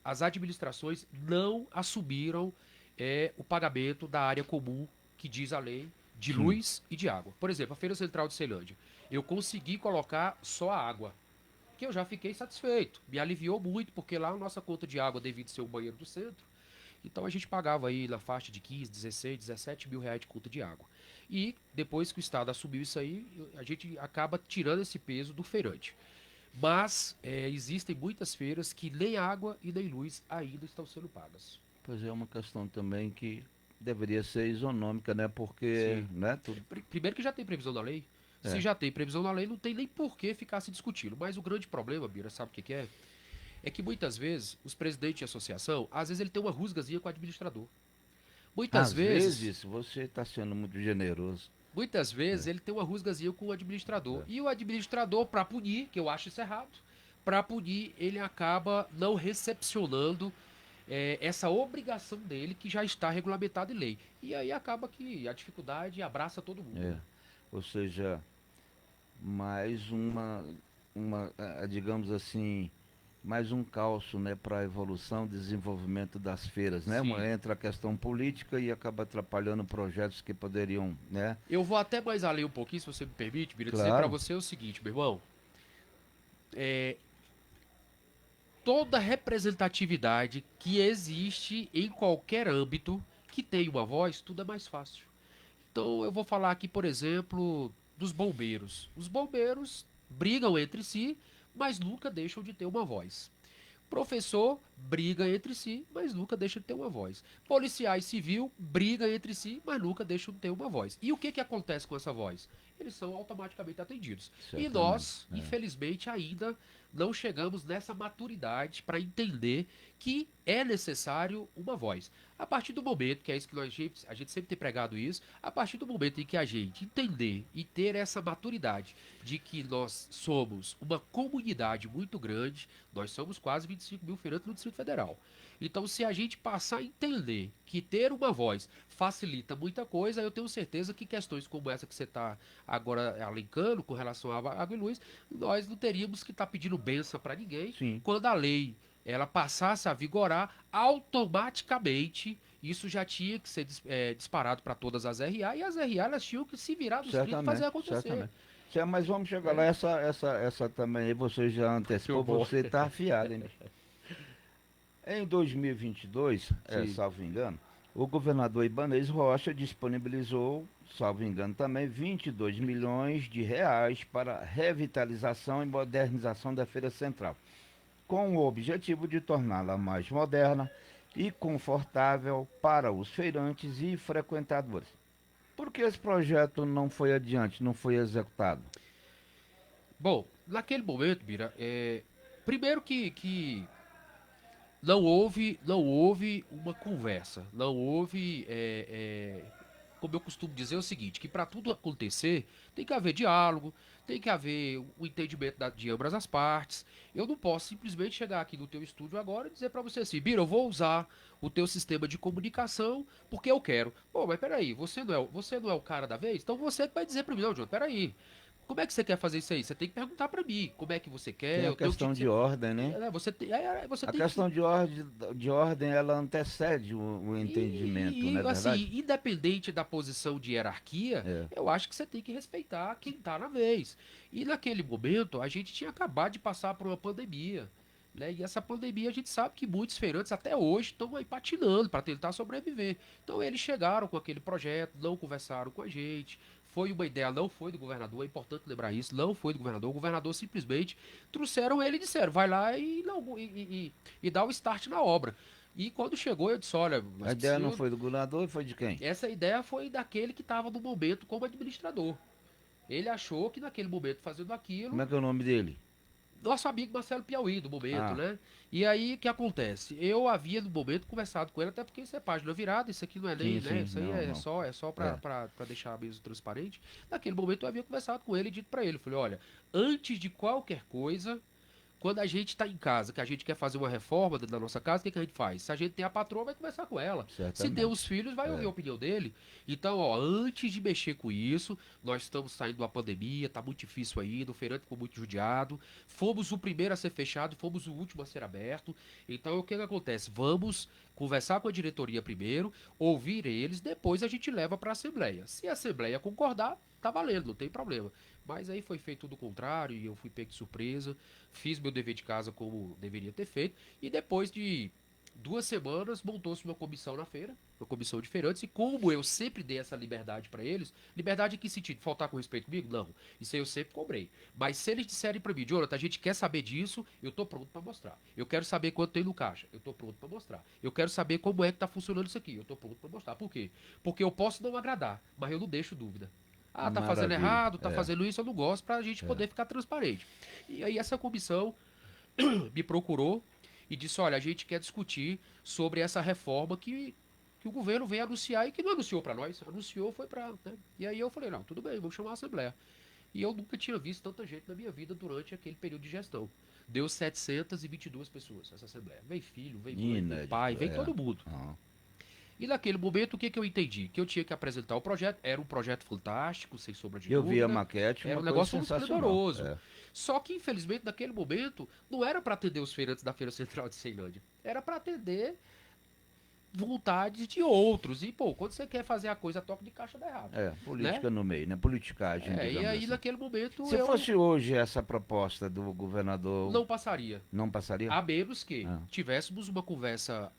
Speaker 2: as administrações não assumiram o pagamento da área comum que diz a lei de
Speaker 1: Sim.
Speaker 2: luz e de água. Por exemplo, a Feira Central de Ceilândia. Eu consegui colocar só a água, que eu já fiquei satisfeito. Me aliviou muito, porque lá a nossa conta de água, devido ser o banheiro do centro, então a gente pagava aí na faixa de 15, 16, 17 mil reais de conta de água. E depois que o Estado assumiu isso aí, a gente acaba tirando esse peso do feirante. Mas existem muitas feiras que nem água e nem luz ainda estão sendo pagas.
Speaker 1: Pois é uma questão também que deveria ser isonômica, né? Porque,
Speaker 2: Sim.
Speaker 1: né, tudo
Speaker 2: Primeiro que já tem previsão na lei. Se
Speaker 1: é.
Speaker 2: já tem previsão na lei, não tem nem por que ficar se discutindo. Mas o grande problema, Bira, sabe o que que é? É que muitas vezes os presidentes de associação, às vezes ele tem uma rusgazinha com o administrador. Muitas
Speaker 1: Às
Speaker 2: vezes,
Speaker 1: vezes você está sendo muito generoso.
Speaker 2: muitas vezes
Speaker 1: É.
Speaker 2: ele tem uma rusgazinha com o administrador.
Speaker 1: É.
Speaker 2: E o administrador, para punir, que eu acho isso errado, para punir, ele acaba não recepcionando essa obrigação dele que já está regulamentada em lei. E aí acaba que a dificuldade abraça todo mundo,
Speaker 1: É.
Speaker 2: né?
Speaker 1: Ou seja, mais digamos assim, mais um calço, né, para a evolução, desenvolvimento das feiras, né?
Speaker 2: Sim.
Speaker 1: Entra a questão política e acaba atrapalhando projetos que poderiam, né?
Speaker 2: Eu vou até mais além um pouquinho, se você me permite, Bira, dizer para
Speaker 1: Claro,
Speaker 2: você o seguinte, meu irmão. Toda representatividade que existe em qualquer âmbito que tem uma voz, tudo é mais fácil. Então eu vou falar aqui, por exemplo, dos bombeiros. Os bombeiros brigam entre si, mas nunca deixam de ter uma voz. Professor briga entre si, mas nunca deixa de ter uma voz. Policiais civil briga entre si, mas nunca deixam de ter uma voz. E o que, que acontece com essa voz? Eles são automaticamente atendidos. E
Speaker 1: certamente.
Speaker 2: nós,
Speaker 1: É.
Speaker 2: infelizmente, ainda não chegamos nessa maturidade para entender que é necessário uma voz. A partir do momento, que é isso que a gente sempre tem pregado isso, a partir do momento em que a gente entender e ter essa maturidade de que nós somos uma comunidade muito grande, nós somos quase 25 mil feirantes no Distrito Federal. Então, se a gente passar a entender que ter uma voz facilita muita coisa, eu tenho certeza que questões como essa que você está agora alencando com relação à água e luz, nós não teríamos que estar pedindo benção para ninguém
Speaker 1: Sim,
Speaker 2: quando a lei ela passasse a vigorar automaticamente. Isso já tinha que ser disparado para todas as RA e as RA elas tinham que se virar dos 30 e fazer
Speaker 1: certamente,
Speaker 2: acontecer.
Speaker 1: certamente. Mas vamos chegar lá,
Speaker 2: Né?
Speaker 1: essa também aí você já
Speaker 2: Eu
Speaker 1: antecipou,
Speaker 2: vou.
Speaker 1: você está afiado, hein? Em 2022,
Speaker 2: Sim.
Speaker 1: salvo engano, o governador Ibanez Rocha disponibilizou, salvo engano também, 22 milhões de reais para revitalização e modernização da Feira Central, com o objetivo de torná-la mais moderna e confortável para os feirantes e frequentadores. Por que esse projeto não foi adiante, não foi executado?
Speaker 2: Bom, naquele momento, Bira, primeiro que não houve uma conversa, não houve, como eu costumo dizer, é o seguinte, que para tudo acontecer tem que haver diálogo, tem que haver o entendimento de ambas as partes. Eu não posso simplesmente chegar aqui no teu estúdio agora e dizer para você assim, Bira, eu vou usar o teu sistema de comunicação porque eu quero. Pô, mas peraí, você não é o cara da vez? Então você que vai dizer para mim, não, John, peraí. Como é que você quer fazer isso aí? Você tem que perguntar para mim como é que você
Speaker 1: Tem
Speaker 2: quer,
Speaker 1: a
Speaker 2: eu tenho que
Speaker 1: questão
Speaker 2: te
Speaker 1: de ordem, né?
Speaker 2: você
Speaker 1: A
Speaker 2: tem que
Speaker 1: questão de ordem, ela antecede o entendimento, não é verdade?
Speaker 2: assim, independente da posição de hierarquia,
Speaker 1: É.
Speaker 2: eu acho que você tem que respeitar quem tá na vez. E naquele momento, a gente tinha acabado de passar por uma pandemia. Né? E essa pandemia a gente sabe que muitos feirantes até hoje estão aí patinando para tentar sobreviver. Então eles chegaram com aquele projeto, não conversaram com a gente. Foi uma ideia, não foi do governador, é importante lembrar isso, não foi do governador. O governador simplesmente trouxeram ele e disseram, vai lá e dá o start na obra. E quando chegou, eu disse, olha,
Speaker 1: A
Speaker 2: nós
Speaker 1: ideia não
Speaker 2: precisamos.
Speaker 1: foi do governador, foi de quem?
Speaker 2: Essa ideia foi daquele que estava no momento como administrador. Ele achou que naquele momento fazendo
Speaker 1: Como
Speaker 2: aquilo,
Speaker 1: é que é o nome dele?
Speaker 2: nosso amigo Marcelo Piauí, do momento,
Speaker 1: Ah,
Speaker 2: né? E aí, o que acontece? Eu havia, no momento, conversado com ele, até porque isso é página virada, isso aqui não é nem,
Speaker 1: sim,
Speaker 2: né?
Speaker 1: sim,
Speaker 2: Isso aí
Speaker 1: não,
Speaker 2: é
Speaker 1: não.
Speaker 2: só, é só
Speaker 1: É,
Speaker 2: pra deixar mesmo transparente. Naquele momento, eu havia conversado com ele e dito pra ele, falei, olha, antes de qualquer coisa, quando a gente está em casa, que a gente quer fazer uma reforma dentro da nossa casa, o que, que a gente faz? Se a gente tem a patroa, vai conversar com ela. Se tem os
Speaker 1: certamente.
Speaker 2: filhos, vai ouvir
Speaker 1: É,
Speaker 2: a opinião dele. Então, ó, antes de mexer com isso, nós estamos saindo de uma pandemia, tá muito difícil ainda, o feirante ficou muito judiado. Fomos o primeiro a ser fechado, fomos o último a ser aberto. Então, o que, que acontece? Vamos conversar com a diretoria primeiro, ouvir eles, depois a gente leva para a Assembleia. Se a Assembleia concordar, tá valendo, não tem problema. Mas aí foi feito tudo o contrário e eu fui pego de surpresa. Fiz meu dever de casa como deveria ter feito. E depois de 2 semanas, montou-se uma comissão na feira, uma comissão de feirantes. E como eu sempre dei essa liberdade para eles, liberdade em que sentido? Faltar com respeito comigo? Não. Isso aí eu sempre cobrei. Mas se eles disserem para mim, Jonathan, a gente quer saber disso, eu tô pronto para mostrar. Eu quero saber quanto tem no caixa, eu tô pronto para mostrar. Eu quero saber como é que tá funcionando isso aqui, eu tô pronto para mostrar. Por quê? Porque eu posso não agradar, mas eu não deixo dúvida. Ah, tá fazendo
Speaker 1: maravilha.
Speaker 2: errado, tá fazendo isso, eu não gosto, pra gente
Speaker 1: É.
Speaker 2: poder ficar transparente. E aí essa comissão me procurou e disse, olha, a gente quer discutir sobre essa reforma que o governo veio anunciar e que não anunciou para nós, anunciou foi para, né? E aí eu falei, não, tudo bem, vamos chamar a Assembleia. E eu nunca tinha visto tanta gente na minha vida durante aquele período de gestão. Deu 722 pessoas essa Assembleia. Vem filho, vem mãe, vem pai,
Speaker 1: Inédito,
Speaker 2: vem
Speaker 1: é.
Speaker 2: todo mundo.
Speaker 1: Ah,
Speaker 2: E naquele momento, o que, que eu entendi? Que eu tinha que apresentar o projeto. Era um projeto fantástico, sem sombra de
Speaker 1: eu vi a
Speaker 2: dúvida.
Speaker 1: maquete,
Speaker 2: Era
Speaker 1: uma
Speaker 2: um
Speaker 1: coisa
Speaker 2: negócio
Speaker 1: sensacional.
Speaker 2: esplendoroso.
Speaker 1: É.
Speaker 2: Só que, infelizmente, naquele momento, não era para atender os feirantes da Feira Central de Ceilândia. Era para atender vontades de outros. E, pô, quando você quer fazer a coisa a toque de caixa, dá errado.
Speaker 1: É,
Speaker 2: Né?
Speaker 1: política no meio, né? Politicagem,
Speaker 2: E
Speaker 1: digamos
Speaker 2: aí,
Speaker 1: assim.
Speaker 2: naquele momento,
Speaker 1: Se
Speaker 2: eu
Speaker 1: fosse hoje essa proposta do governador,
Speaker 2: não passaria.
Speaker 1: não passaria?
Speaker 2: A menos que
Speaker 1: Ah,
Speaker 2: tivéssemos uma conversa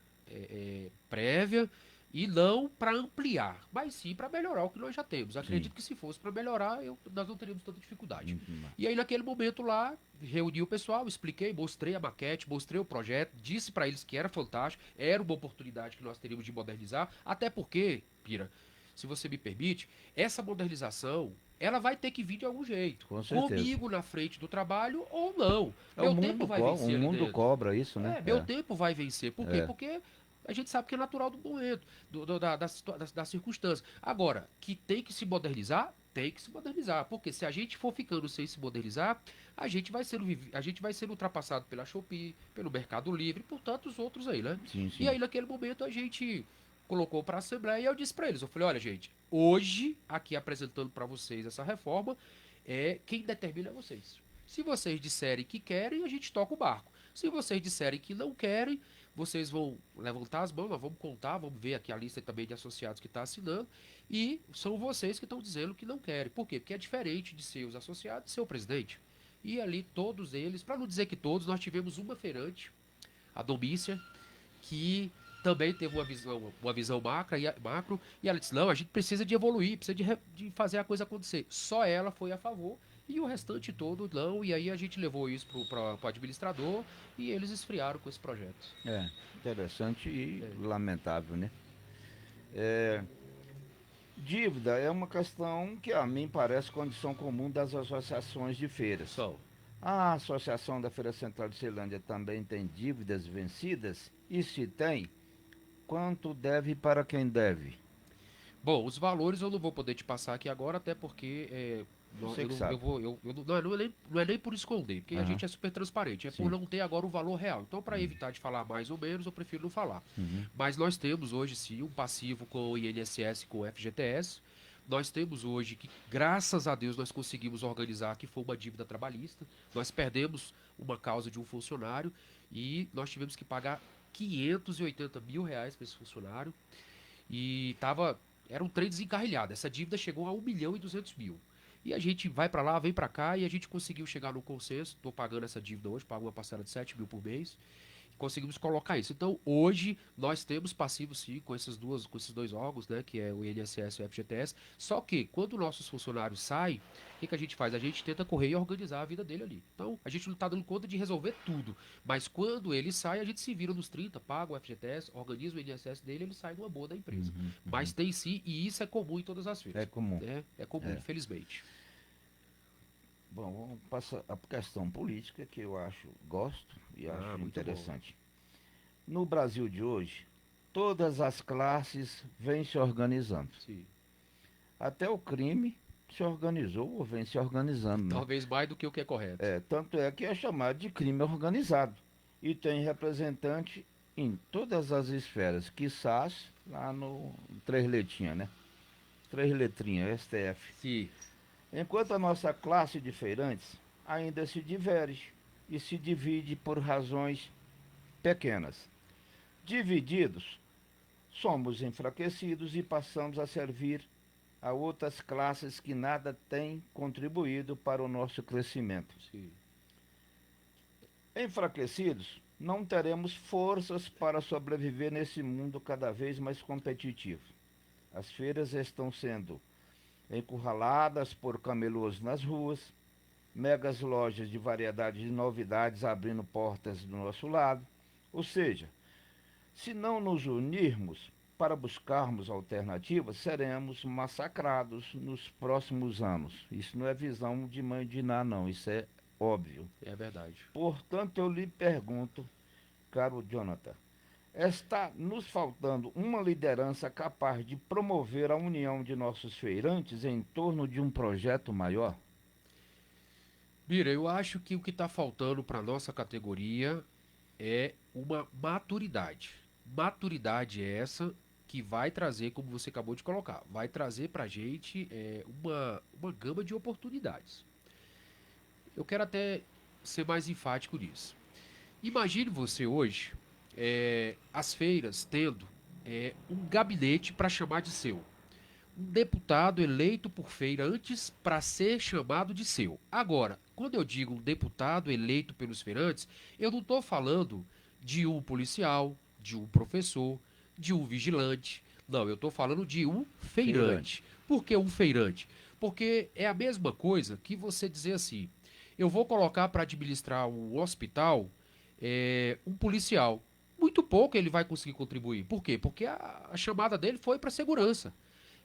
Speaker 2: prévia e não para ampliar, mas sim para melhorar o que nós já temos.
Speaker 1: sim.
Speaker 2: Acredito que se fosse para melhorar, nós não teríamos tanta dificuldade.
Speaker 1: Uhum.
Speaker 2: E aí naquele momento lá, reuni o pessoal, expliquei, mostrei a maquete, mostrei o projeto, disse para eles que era fantástico, era uma oportunidade que nós teríamos de modernizar, até porque, Pira, se você me permite, essa modernização ela vai ter que vir de algum jeito.
Speaker 1: Com certeza.
Speaker 2: Comigo na frente do trabalho ou não.
Speaker 1: É, o
Speaker 2: Meu tempo
Speaker 1: mundo,
Speaker 2: vai
Speaker 1: o
Speaker 2: vencer ali
Speaker 1: mundo
Speaker 2: dentro.
Speaker 1: cobra isso, né?
Speaker 2: Meu tempo vai vencer. Por quê?
Speaker 1: É.
Speaker 2: Porque a gente sabe que é natural do momento, das circunstâncias. Agora, que tem que se modernizar, tem que se modernizar. Porque se a gente for ficando sem se modernizar, a gente vai ser ultrapassado pela Shopee, pelo Mercado Livre, por tantos outros aí, né?
Speaker 1: Sim,
Speaker 2: E
Speaker 1: sim.
Speaker 2: aí, naquele momento, a gente colocou para a Assembleia e eu disse para eles, eu falei, olha, gente, hoje, aqui apresentando para vocês essa reforma, quem determina é vocês. Se vocês disserem que querem, a gente toca o barco. Se vocês disserem que não querem, vocês vão levantar as mãos, nós vamos contar, vamos ver aqui a lista também de associados que está assinando, e são vocês que estão dizendo que não querem. Por quê? Porque é diferente de ser os associados e ser o presidente. E ali todos eles, para não dizer que todos, nós tivemos uma feirante, a Domícia, que também teve uma visão macro, e ela disse, não, a gente precisa de evoluir, precisa de fazer a coisa acontecer. Só ela foi a favor, e o restante todo não, e aí a gente levou isso para o administrador, e eles esfriaram com esse projeto.
Speaker 1: É, interessante e lamentável, né? É, dívida é uma questão que a mim parece condição comum das associações de feiras.
Speaker 2: Só.
Speaker 1: A Associação da Feira Central de Ceilândia também tem dívidas vencidas? E se tem, quanto deve para quem deve?
Speaker 2: Bom, os valores eu não vou poder te passar aqui agora, até porque
Speaker 1: Você
Speaker 2: eu,
Speaker 1: que
Speaker 2: não, eu
Speaker 1: sabe.
Speaker 2: vou, eu não é nem por esconder, porque a
Speaker 1: Aham,
Speaker 2: gente é super transparente, é por
Speaker 1: sim.
Speaker 2: não ter agora o valor real. Então, para evitar de falar mais ou menos, eu prefiro não falar.
Speaker 1: Uhum,
Speaker 2: Mas nós temos hoje sim um passivo com o INSS e com o FGTS. Nós temos hoje que, graças a Deus, nós conseguimos organizar que foi uma dívida trabalhista. Nós perdemos uma causa de um funcionário e nós tivemos que pagar 580 mil reais para esse funcionário. E era um trem desencarrilhado. Essa dívida chegou a 1.200.000. E a gente vai para lá, vem para cá e a gente conseguiu chegar no consenso. Estou pagando essa dívida hoje, pago uma parcela de 7 mil por mês. Conseguimos colocar isso. Então, hoje, nós temos passivo sim com com esses dois órgãos, né? Que é o INSS e o FGTS. Só que, quando nossos funcionários saem, o que, que a gente faz? A gente tenta correr e organizar a vida dele ali. Então, a gente não está dando conta de resolver tudo. Mas quando ele sai, a gente se vira nos 30, paga o FGTS, organiza o INSS dele, ele sai numa boa da empresa.
Speaker 1: uhum,
Speaker 2: Mas
Speaker 1: uhum.
Speaker 2: tem sim, e isso é comum em todas as
Speaker 1: É
Speaker 2: feiras.
Speaker 1: comum.
Speaker 2: É comum,
Speaker 1: É.
Speaker 2: infelizmente.
Speaker 1: Bom, vamos passar a questão política que eu gosto e acho
Speaker 2: Muito bom.
Speaker 1: interessante. No Brasil de hoje, todas as classes vêm se organizando.
Speaker 2: Sim.
Speaker 1: Até o crime se organizou ou vem se organizando, né?
Speaker 2: Talvez mais do que o que é correto.
Speaker 1: Tanto é que é chamado de crime organizado. E tem representante em todas as esferas, quiçás lá no três letrinhas, né? Três letrinhas, STF.
Speaker 2: Sim.
Speaker 1: Enquanto a nossa classe de feirantes ainda se diverge e se divide por razões pequenas. Divididos, somos enfraquecidos e passamos a servir a outras classes que nada têm contribuído para o nosso crescimento.
Speaker 2: Sim.
Speaker 1: Enfraquecidos, não teremos forças para sobreviver nesse mundo cada vez mais competitivo. As feiras estão sendo encurraladas por camelôs nas ruas, megas lojas de variedade de novidades abrindo portas do nosso lado. Ou seja, se não nos unirmos para buscarmos alternativas, seremos massacrados nos próximos anos. Isso não é visão de mãe de Ná, não, isso é óbvio.
Speaker 2: É verdade.
Speaker 1: Portanto, eu lhe pergunto, caro Jonathan, está nos faltando uma liderança capaz de promover a união de nossos feirantes em torno de um projeto maior?
Speaker 2: Mira, eu acho que o que está faltando para nossa categoria é uma maturidade. Maturidade é essa que vai trazer, como você acabou de colocar, vai trazer para a gente uma gama de oportunidades. Eu quero até ser mais enfático nisso. Imagine você hoje, as feiras tendo um gabinete para chamar de seu. Um deputado eleito por feira antes para ser chamado de seu. Agora, quando eu digo um deputado eleito pelos feirantes, eu não estou falando de um policial, de um professor, de um vigilante. Não, eu estou falando de um
Speaker 1: Feirante.
Speaker 2: feirante. Por que um feirante? Porque é a mesma coisa que você dizer assim: eu vou colocar para administrar um hospital um policial. Muito pouco ele vai conseguir contribuir. Por quê? Porque a chamada dele foi para segurança.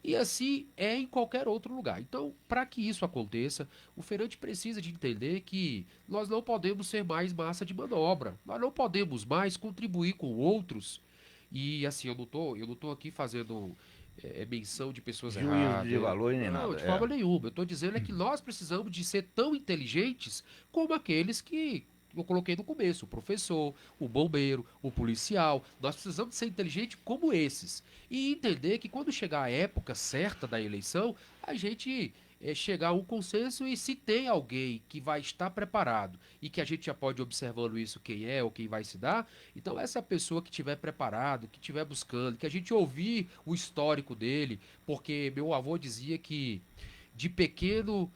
Speaker 2: E assim é em qualquer outro lugar. Então, para que isso aconteça, o feirante precisa de entender que nós não podemos ser mais massa de manobra. Nós não podemos mais contribuir com outros. E assim, eu não tô aqui fazendo menção de pessoas
Speaker 1: Juízo de
Speaker 2: erradas.
Speaker 1: valor e nem
Speaker 2: Não,
Speaker 1: nada.
Speaker 2: de forma nenhuma. Eu estou dizendo é que nós precisamos de ser tão inteligentes como aqueles que eu coloquei no começo, o professor, o bombeiro, o policial. Nós precisamos ser inteligentes como esses. E entender que quando chegar a época certa da eleição, a gente chegar a um consenso e se tem alguém que vai estar preparado e que a gente já pode ir observando isso, quem é ou quem vai se dar, então essa pessoa que estiver preparado, que estiver buscando, que a gente ouvir o histórico dele, porque meu avô dizia que de pequeno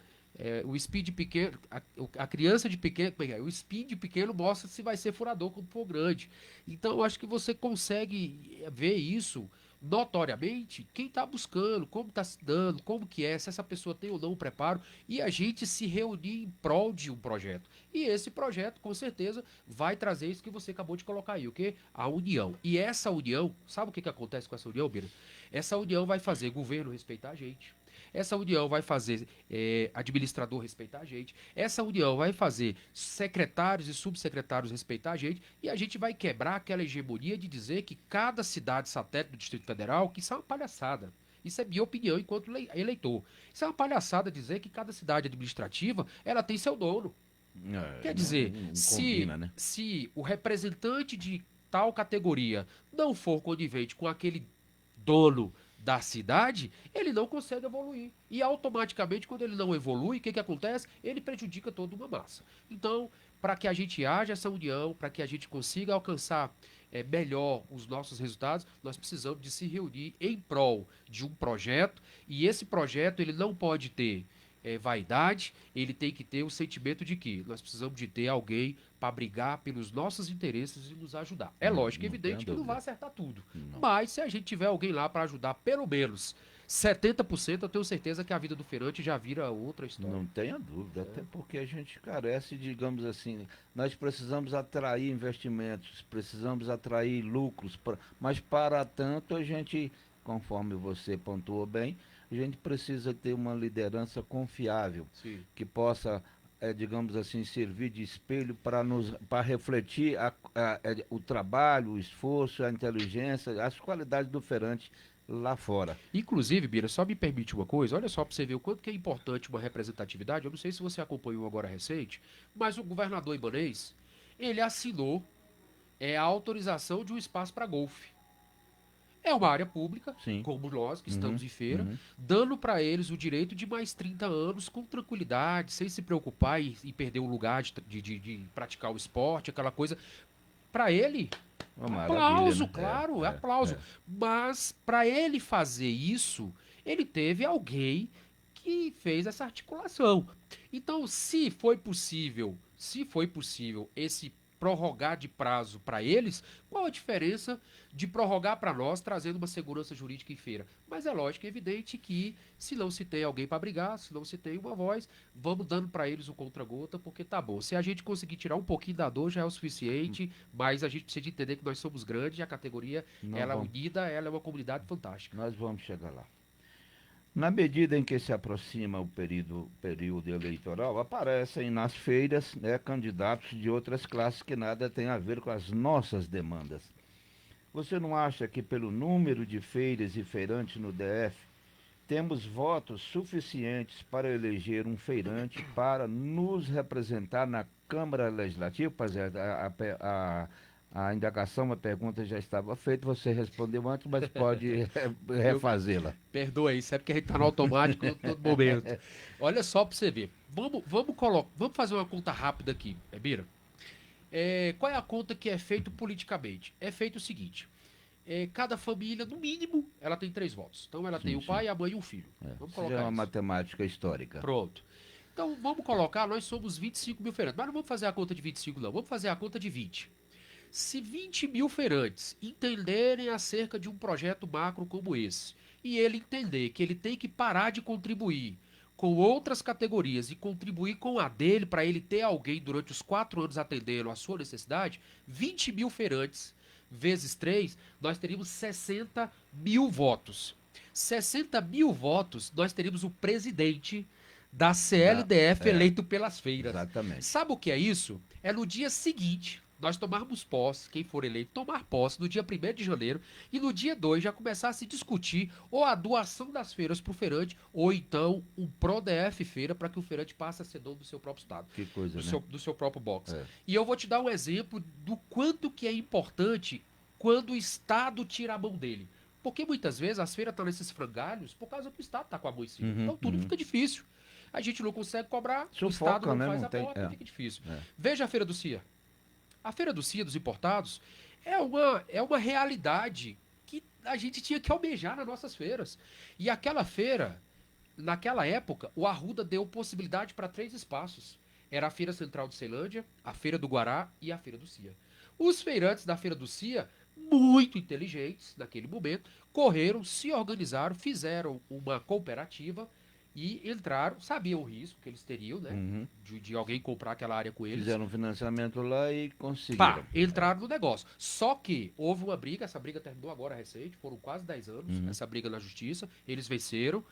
Speaker 2: o speed pequeno, a criança de pequeno, o speed pequeno mostra se vai ser furador quando for grande. Então, eu acho que você consegue ver isso notoriamente, quem está buscando, como está se dando, como que é, se essa pessoa tem ou não o preparo, e a gente se reunir em prol de um projeto. E esse projeto, com certeza, vai trazer isso que você acabou de colocar aí, o quê? A união. E essa união, sabe o que acontece com essa união, Bira? Essa união vai fazer governo respeitar a gente. Essa união vai fazer administrador respeitar a gente. Essa união vai fazer secretários e subsecretários respeitar a gente. E a gente vai quebrar aquela hegemonia de dizer que cada cidade satélite do Distrito Federal, que isso é uma palhaçada. Isso é minha opinião enquanto eleitor. Isso é uma palhaçada dizer que cada cidade administrativa ela tem seu dono. Quer dizer,
Speaker 1: Não
Speaker 2: se,
Speaker 1: combina, né?
Speaker 2: se o representante de tal categoria não for conivente com aquele dono da cidade, ele não consegue evoluir. E automaticamente, quando ele não evolui, o que acontece? Ele prejudica toda uma massa. Então, para que a gente haja essa união, para que a gente consiga alcançar melhor os nossos resultados, nós precisamos de se reunir em prol de um projeto, e esse projeto ele não pode ter vaidade, ele tem que ter o sentimento de que nós precisamos de ter alguém para brigar pelos nossos interesses e nos ajudar. É lógico,
Speaker 1: Não tenho
Speaker 2: evidente que não
Speaker 1: dúvida.
Speaker 2: vai acertar tudo.
Speaker 1: Não.
Speaker 2: Mas se a gente tiver alguém lá para ajudar pelo menos 70%, eu tenho certeza que a vida do feirante já vira outra história.
Speaker 1: Não tenha dúvida, até porque a gente carece, digamos assim, nós precisamos atrair investimentos, precisamos atrair lucros, mas para tanto a gente, conforme você pontuou bem, a gente precisa ter uma liderança confiável,
Speaker 2: Sim.
Speaker 1: que possa digamos assim, servir de espelho para refletir o trabalho, o esforço, a inteligência, as qualidades do feirante lá fora.
Speaker 2: Inclusive, Bira, só me permite uma coisa, olha só para você ver o quanto que é importante uma representatividade. Eu não sei se você acompanhou agora recente, mas o governador Ibanez, ele assinou a autorização de um espaço para golfe. É uma área pública,
Speaker 1: Sim.
Speaker 2: como nós que
Speaker 1: Uhum,
Speaker 2: estamos em feira,
Speaker 1: uhum.
Speaker 2: dando para eles o direito de mais 30 anos com tranquilidade, sem se preocupar em perder o lugar de praticar o esporte, aquela coisa. Para ele,
Speaker 1: Uma maravilha,
Speaker 2: aplauso,
Speaker 1: né?
Speaker 2: claro, aplauso. Mas para ele fazer isso, ele teve alguém que fez essa articulação. Então, se foi possível esse prorrogar de prazo para eles, qual a diferença de prorrogar para nós, trazendo uma segurança jurídica em feira? Mas é lógico e evidente que, se não se tem alguém para brigar, se não se tem uma voz, vamos dando para eles o contra-gota, porque tá bom. Se a gente conseguir tirar um pouquinho da dor, já é o suficiente, mas a gente precisa de entender que nós somos grandes e a categoria,
Speaker 1: Nós
Speaker 2: ela é
Speaker 1: vamos,
Speaker 2: unida, ela é uma comunidade fantástica.
Speaker 1: nós vamos chegar lá. Na medida em que se aproxima o período eleitoral, aparecem nas feiras, né, candidatos de outras classes que nada têm a ver com as nossas demandas. Você não acha que, pelo número de feiras e feirantes no DF, temos votos suficientes para eleger um feirante para nos representar na Câmara Legislativa? Pois é, a indagação, a pergunta já estava feita, você respondeu antes, mas pode
Speaker 2: Eu
Speaker 1: refazê-la.
Speaker 2: perdoa aí, sabe que a gente tá no automático em todo momento. Olha só pra você ver. Vamos fazer uma conta rápida aqui, Bira. Qual é a conta que é feito politicamente? É feito o seguinte: cada família, no mínimo, ela tem 3 votos. Então ela tem
Speaker 1: Sim,
Speaker 2: o
Speaker 1: sim.
Speaker 2: pai, a mãe e o filho. Vamos
Speaker 1: Isso já é
Speaker 2: colocar
Speaker 1: uma
Speaker 2: isso.
Speaker 1: matemática histórica.
Speaker 2: Pronto. Então vamos colocar, nós somos 25 mil feirantes. Mas não vamos fazer a conta de 25, não. Vamos fazer a conta de 20. Se 20 mil feirantes entenderem acerca de um projeto macro como esse, e ele entender que ele tem que parar de contribuir com outras categorias e contribuir com a dele para ele ter alguém durante os 4 anos atendendo a sua necessidade, 20 mil feirantes vezes 3, nós teríamos 60 mil votos. 60 mil votos, nós teríamos o presidente da
Speaker 1: Da,
Speaker 2: CLDF
Speaker 1: é,
Speaker 2: eleito pelas feiras.
Speaker 1: exatamente.
Speaker 2: Sabe o que é isso? É no dia seguinte nós tomarmos posse, quem for eleito tomar posse no dia 1º de janeiro e no dia 2 já começar a se discutir ou a doação das feiras para o feirante ou então um ProDF feira para que o feirante passe a ser dono do seu próprio estado,
Speaker 1: Que coisa,
Speaker 2: do
Speaker 1: né?
Speaker 2: seu próprio box.
Speaker 1: É.
Speaker 2: E eu vou te dar um exemplo do quanto que é importante quando o Estado tira a mão dele. Porque muitas vezes as feiras estão nesses frangalhos por causa que o Estado está com a mão em cima.
Speaker 1: Uhum,
Speaker 2: Então tudo
Speaker 1: uhum.
Speaker 2: fica difícil. A gente não consegue cobrar, o Estado
Speaker 1: Sufoca,
Speaker 2: não
Speaker 1: né?
Speaker 2: faz
Speaker 1: Não
Speaker 2: a
Speaker 1: tem.
Speaker 2: porta, fica difícil.
Speaker 1: É.
Speaker 2: Veja a Feira do Cia. A Feira do Cia dos importados é uma realidade que a gente tinha que almejar nas nossas feiras. E aquela feira, naquela época, o Arruda deu possibilidade para 3 espaços. Era a Feira Central de Ceilândia, a Feira do Guará e a Feira do Cia. Os feirantes da Feira do Cia, muito inteligentes naquele momento, correram, se organizaram, fizeram uma cooperativa e entraram, sabiam o risco que eles teriam, né?
Speaker 1: Uhum.
Speaker 2: De alguém comprar aquela área com eles.
Speaker 1: Fizeram um financiamento lá e
Speaker 2: Pá,
Speaker 1: conseguiram.
Speaker 2: entraram no negócio. Só que houve uma briga, essa briga terminou agora recente, foram quase 10 anos, essa briga na justiça, eles venceram.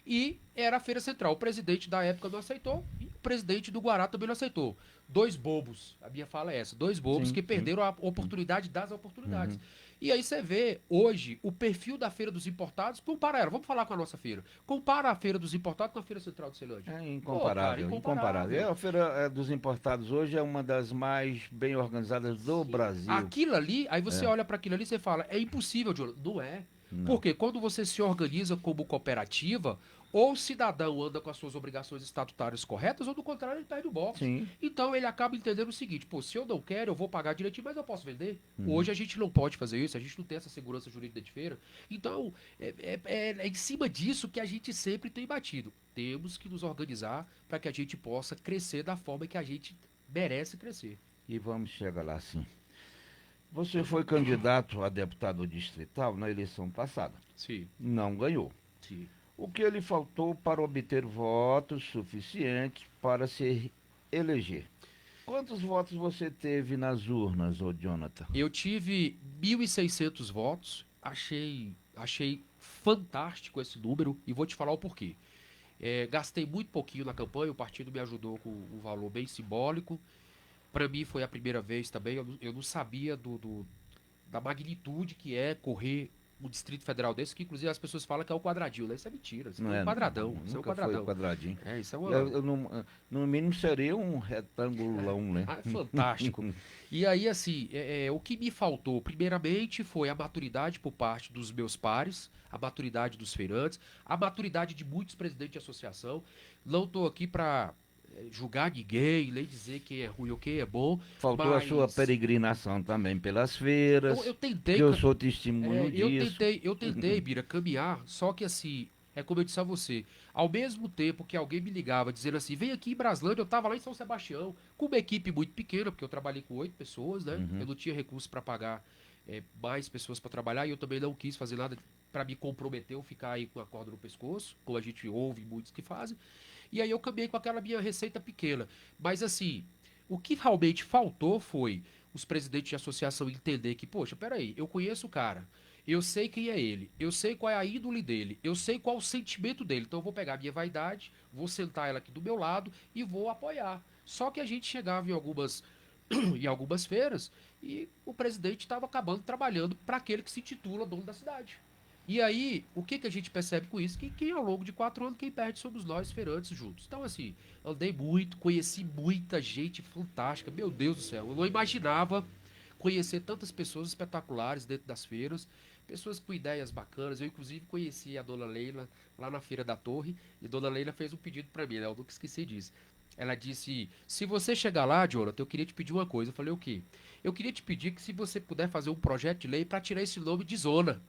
Speaker 2: E era a Feira Central. O presidente da época não aceitou e o presidente do Guará também não aceitou. 2 bobos, a minha fala é essa, 2 bobos
Speaker 1: Sim,
Speaker 2: que
Speaker 1: sim.
Speaker 2: perderam a oportunidade das oportunidades. E aí você vê hoje o perfil da Feira dos Importados, compara ela, vamos falar com a nossa feira. Compara a Feira dos Importados com a Feira Central de Ceilândia.
Speaker 1: É
Speaker 2: Pô, cara,
Speaker 1: incomparável, incomparável. A Feira dos Importados hoje é uma das mais bem organizadas do Brasil.
Speaker 2: Aquilo ali, aí você olha para aquilo ali e você fala, é impossível, Jonathan. Não é.
Speaker 1: Não.
Speaker 2: Porque quando você se organiza como cooperativa, ou o cidadão anda com as suas obrigações estatutárias corretas, ou do contrário, ele perde o box.
Speaker 1: Sim.
Speaker 2: Então ele acaba entendendo o seguinte, pô, se eu não quero, eu vou pagar direitinho, mas eu posso vender. Hoje a gente não pode fazer isso, a gente não tem essa segurança jurídica de feira. Então, é em cima disso que a gente sempre tem batido. Temos que nos organizar para que a gente possa crescer da forma que a gente merece crescer.
Speaker 1: E vamos chegar lá sim. Você foi candidato a deputado distrital na eleição passada.
Speaker 2: Sim,
Speaker 1: Não ganhou.
Speaker 2: sim.
Speaker 1: O que lhe faltou para obter votos suficientes para se eleger? Quantos votos você teve nas urnas, ô Jonathan?
Speaker 2: Eu tive 1.600 votos, achei fantástico esse número e vou te falar o porquê. Gastei muito pouquinho na campanha, o partido me ajudou com um valor bem simbólico. Para mim foi a primeira vez também, eu não sabia da magnitude que é correr um Distrito Federal desse, que inclusive as pessoas falam que é o quadradinho, né? Isso é mentira, isso
Speaker 1: Não
Speaker 2: é um
Speaker 1: é,
Speaker 2: quadradão, isso é um
Speaker 1: nunca foi
Speaker 2: quadradão.
Speaker 1: quadradinho.
Speaker 2: Isso é
Speaker 1: Eu no mínimo seria um retangulão, né?
Speaker 2: é fantástico. E aí, assim, o que me faltou, primeiramente, foi a maturidade por parte dos meus pares, a maturidade dos feirantes, a maturidade de muitos presidentes de associação. Não estou aqui para julgar ninguém, nem dizer quem é ruim ou quem é bom,
Speaker 1: Faltou a sua
Speaker 2: mas
Speaker 1: peregrinação também pelas
Speaker 2: eu
Speaker 1: feiras,
Speaker 2: tentei,
Speaker 1: que eu sou testemunho disso.
Speaker 2: eu tentei, Bira, caminhar, só que assim, é como eu disse a você, ao mesmo tempo que alguém me ligava dizendo assim, vem aqui em Braslândia, eu tava lá em São Sebastião, com uma equipe muito pequena, porque eu trabalhei com 8 pessoas, né? Eu
Speaker 1: Uhum.
Speaker 2: não tinha recurso para pagar mais pessoas para trabalhar e eu também não quis fazer nada para me comprometer ou ficar aí com a corda no pescoço, como a gente ouve muitos que fazem. E aí eu caminhei com aquela minha receita pequena. Mas assim, o que realmente faltou foi os presidentes de associação entender que, poxa, peraí, eu conheço o cara, eu sei quem é ele, eu sei qual é a índole dele, eu sei qual é o sentimento dele, então eu vou pegar a minha vaidade, vou sentar ela aqui do meu lado e vou apoiar. Só que a gente chegava em algumas feiras e o presidente estava acabando trabalhando para aquele que se titula dono da cidade. E aí, o que a gente percebe com isso? Que ao longo de 4 anos, quem perde somos nós, feirantes, juntos. Então, assim, andei muito, conheci muita gente fantástica. Meu Deus do céu, eu não imaginava conhecer tantas pessoas espetaculares dentro das feiras, pessoas com ideias bacanas. Eu, inclusive, conheci a dona Leila lá na Feira da Torre, e a dona Leila fez um pedido para mim, né? Eu nunca esqueci disso. Ela disse: se você chegar lá, Jonathan, eu queria te pedir uma coisa. Eu falei: o quê? Eu queria te pedir que se você puder fazer um projeto de lei para tirar esse nome de zona.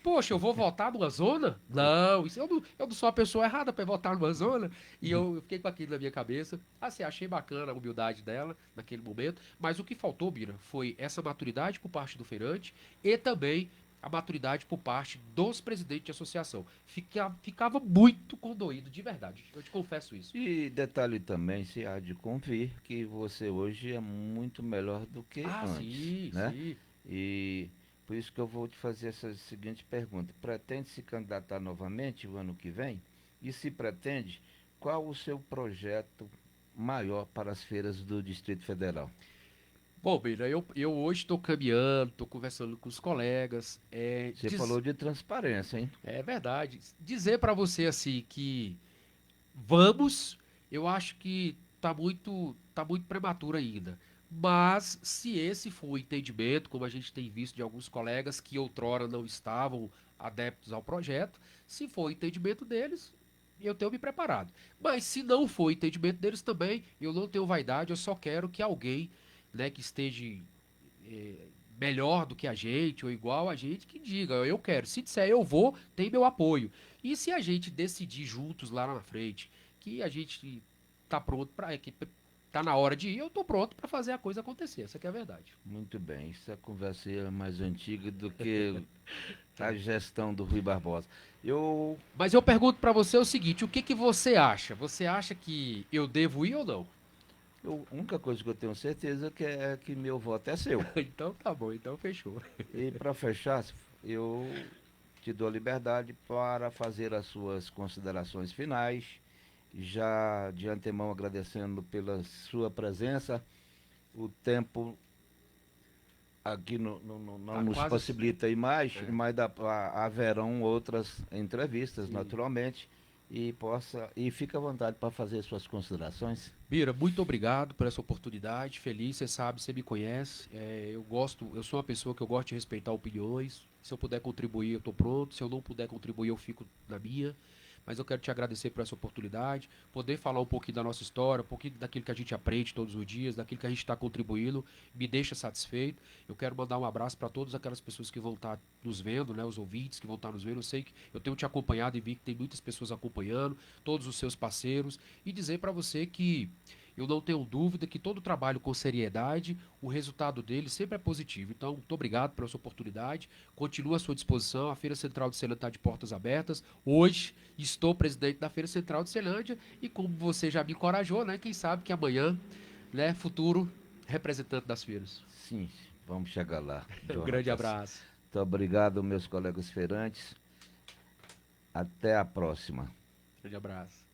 Speaker 2: Poxa, eu vou votar numa zona? Não, eu não sou a pessoa errada para votar numa zona. E eu fiquei com aquilo na minha cabeça. Assim, achei bacana a humildade dela naquele momento. Mas o que faltou, Bira, foi essa maturidade por parte do feirante e também a maturidade por parte dos presidentes de associação. Ficava muito condoído, de verdade. Eu te confesso isso.
Speaker 1: E detalhe também, se há de convir, que você hoje é muito melhor do que
Speaker 2: Ah,
Speaker 1: antes,
Speaker 2: sim,
Speaker 1: né?
Speaker 2: sim.
Speaker 1: E por isso que eu vou te fazer essa seguinte pergunta. Pretende se candidatar novamente o ano que vem? E se pretende, qual o seu projeto maior para as feiras do Distrito Federal?
Speaker 2: Bom, Bira, eu hoje estou caminhando, estou conversando com os colegas.
Speaker 1: Você falou de transparência, hein?
Speaker 2: É verdade. Dizer para você assim que vamos, eu acho que tá muito prematuro ainda. Mas se esse for o entendimento, como a gente tem visto de alguns colegas que outrora não estavam adeptos ao projeto, se for o entendimento deles, eu tenho me preparado. Mas se não for o entendimento deles também, eu não tenho vaidade, eu só quero que alguém, né, que esteja melhor do que a gente ou igual a gente, que diga, eu quero. Se disser eu vou, tem meu apoio. E se a gente decidir juntos lá na frente que a gente tá pronto para que tá na hora de ir, eu tô pronto para fazer a coisa acontecer. Essa que é a verdade.
Speaker 1: Muito bem, isso é conversa mais antiga do que a gestão do Rui Barbosa. Eu
Speaker 2: Mas eu pergunto para você o seguinte, o que que você acha? Você acha que eu devo ir ou não?
Speaker 1: A única coisa que eu tenho certeza é que meu voto é seu.
Speaker 2: Então tá bom, então fechou.
Speaker 1: E para fechar, eu te dou liberdade para fazer as suas considerações finais, já de antemão agradecendo pela sua presença. O tempo aqui não
Speaker 2: Tá
Speaker 1: nos
Speaker 2: quase.
Speaker 1: possibilita ir mais,
Speaker 2: É.
Speaker 1: mas haverão outras entrevistas,
Speaker 2: Sim.
Speaker 1: naturalmente, e fica à vontade para fazer suas considerações.
Speaker 2: Bira, muito obrigado por essa oportunidade. Feliz, você sabe, você me conhece. Eu sou uma pessoa que eu gosto de respeitar opiniões. Se eu puder contribuir, eu estou pronto. Se eu não puder contribuir, eu fico na minha. Mas eu quero te agradecer por essa oportunidade, poder falar um pouquinho da nossa história, um pouquinho daquilo que a gente aprende todos os dias, daquilo que a gente está contribuindo, me deixa satisfeito. Eu quero mandar um abraço para todas aquelas pessoas que vão estar nos vendo, né, os ouvintes que vão estar nos vendo. Eu sei que eu tenho te acompanhado e vi que tem muitas pessoas acompanhando, todos os seus parceiros, e dizer para você que eu não tenho dúvida que todo trabalho com seriedade, o resultado dele sempre é positivo. Então, muito obrigado pela sua oportunidade. Continuo à sua disposição. A Feira Central de Ceilândia está de portas abertas. Hoje estou presidente da Feira Central de Ceilândia e como você já me encorajou, né? Quem sabe que amanhã, né, futuro representante das feiras.
Speaker 1: Sim, vamos chegar lá,
Speaker 2: Um grande
Speaker 1: Jonatas.
Speaker 2: abraço.
Speaker 1: Muito obrigado, meus colegas feirantes. Até a próxima.
Speaker 2: Grande abraço.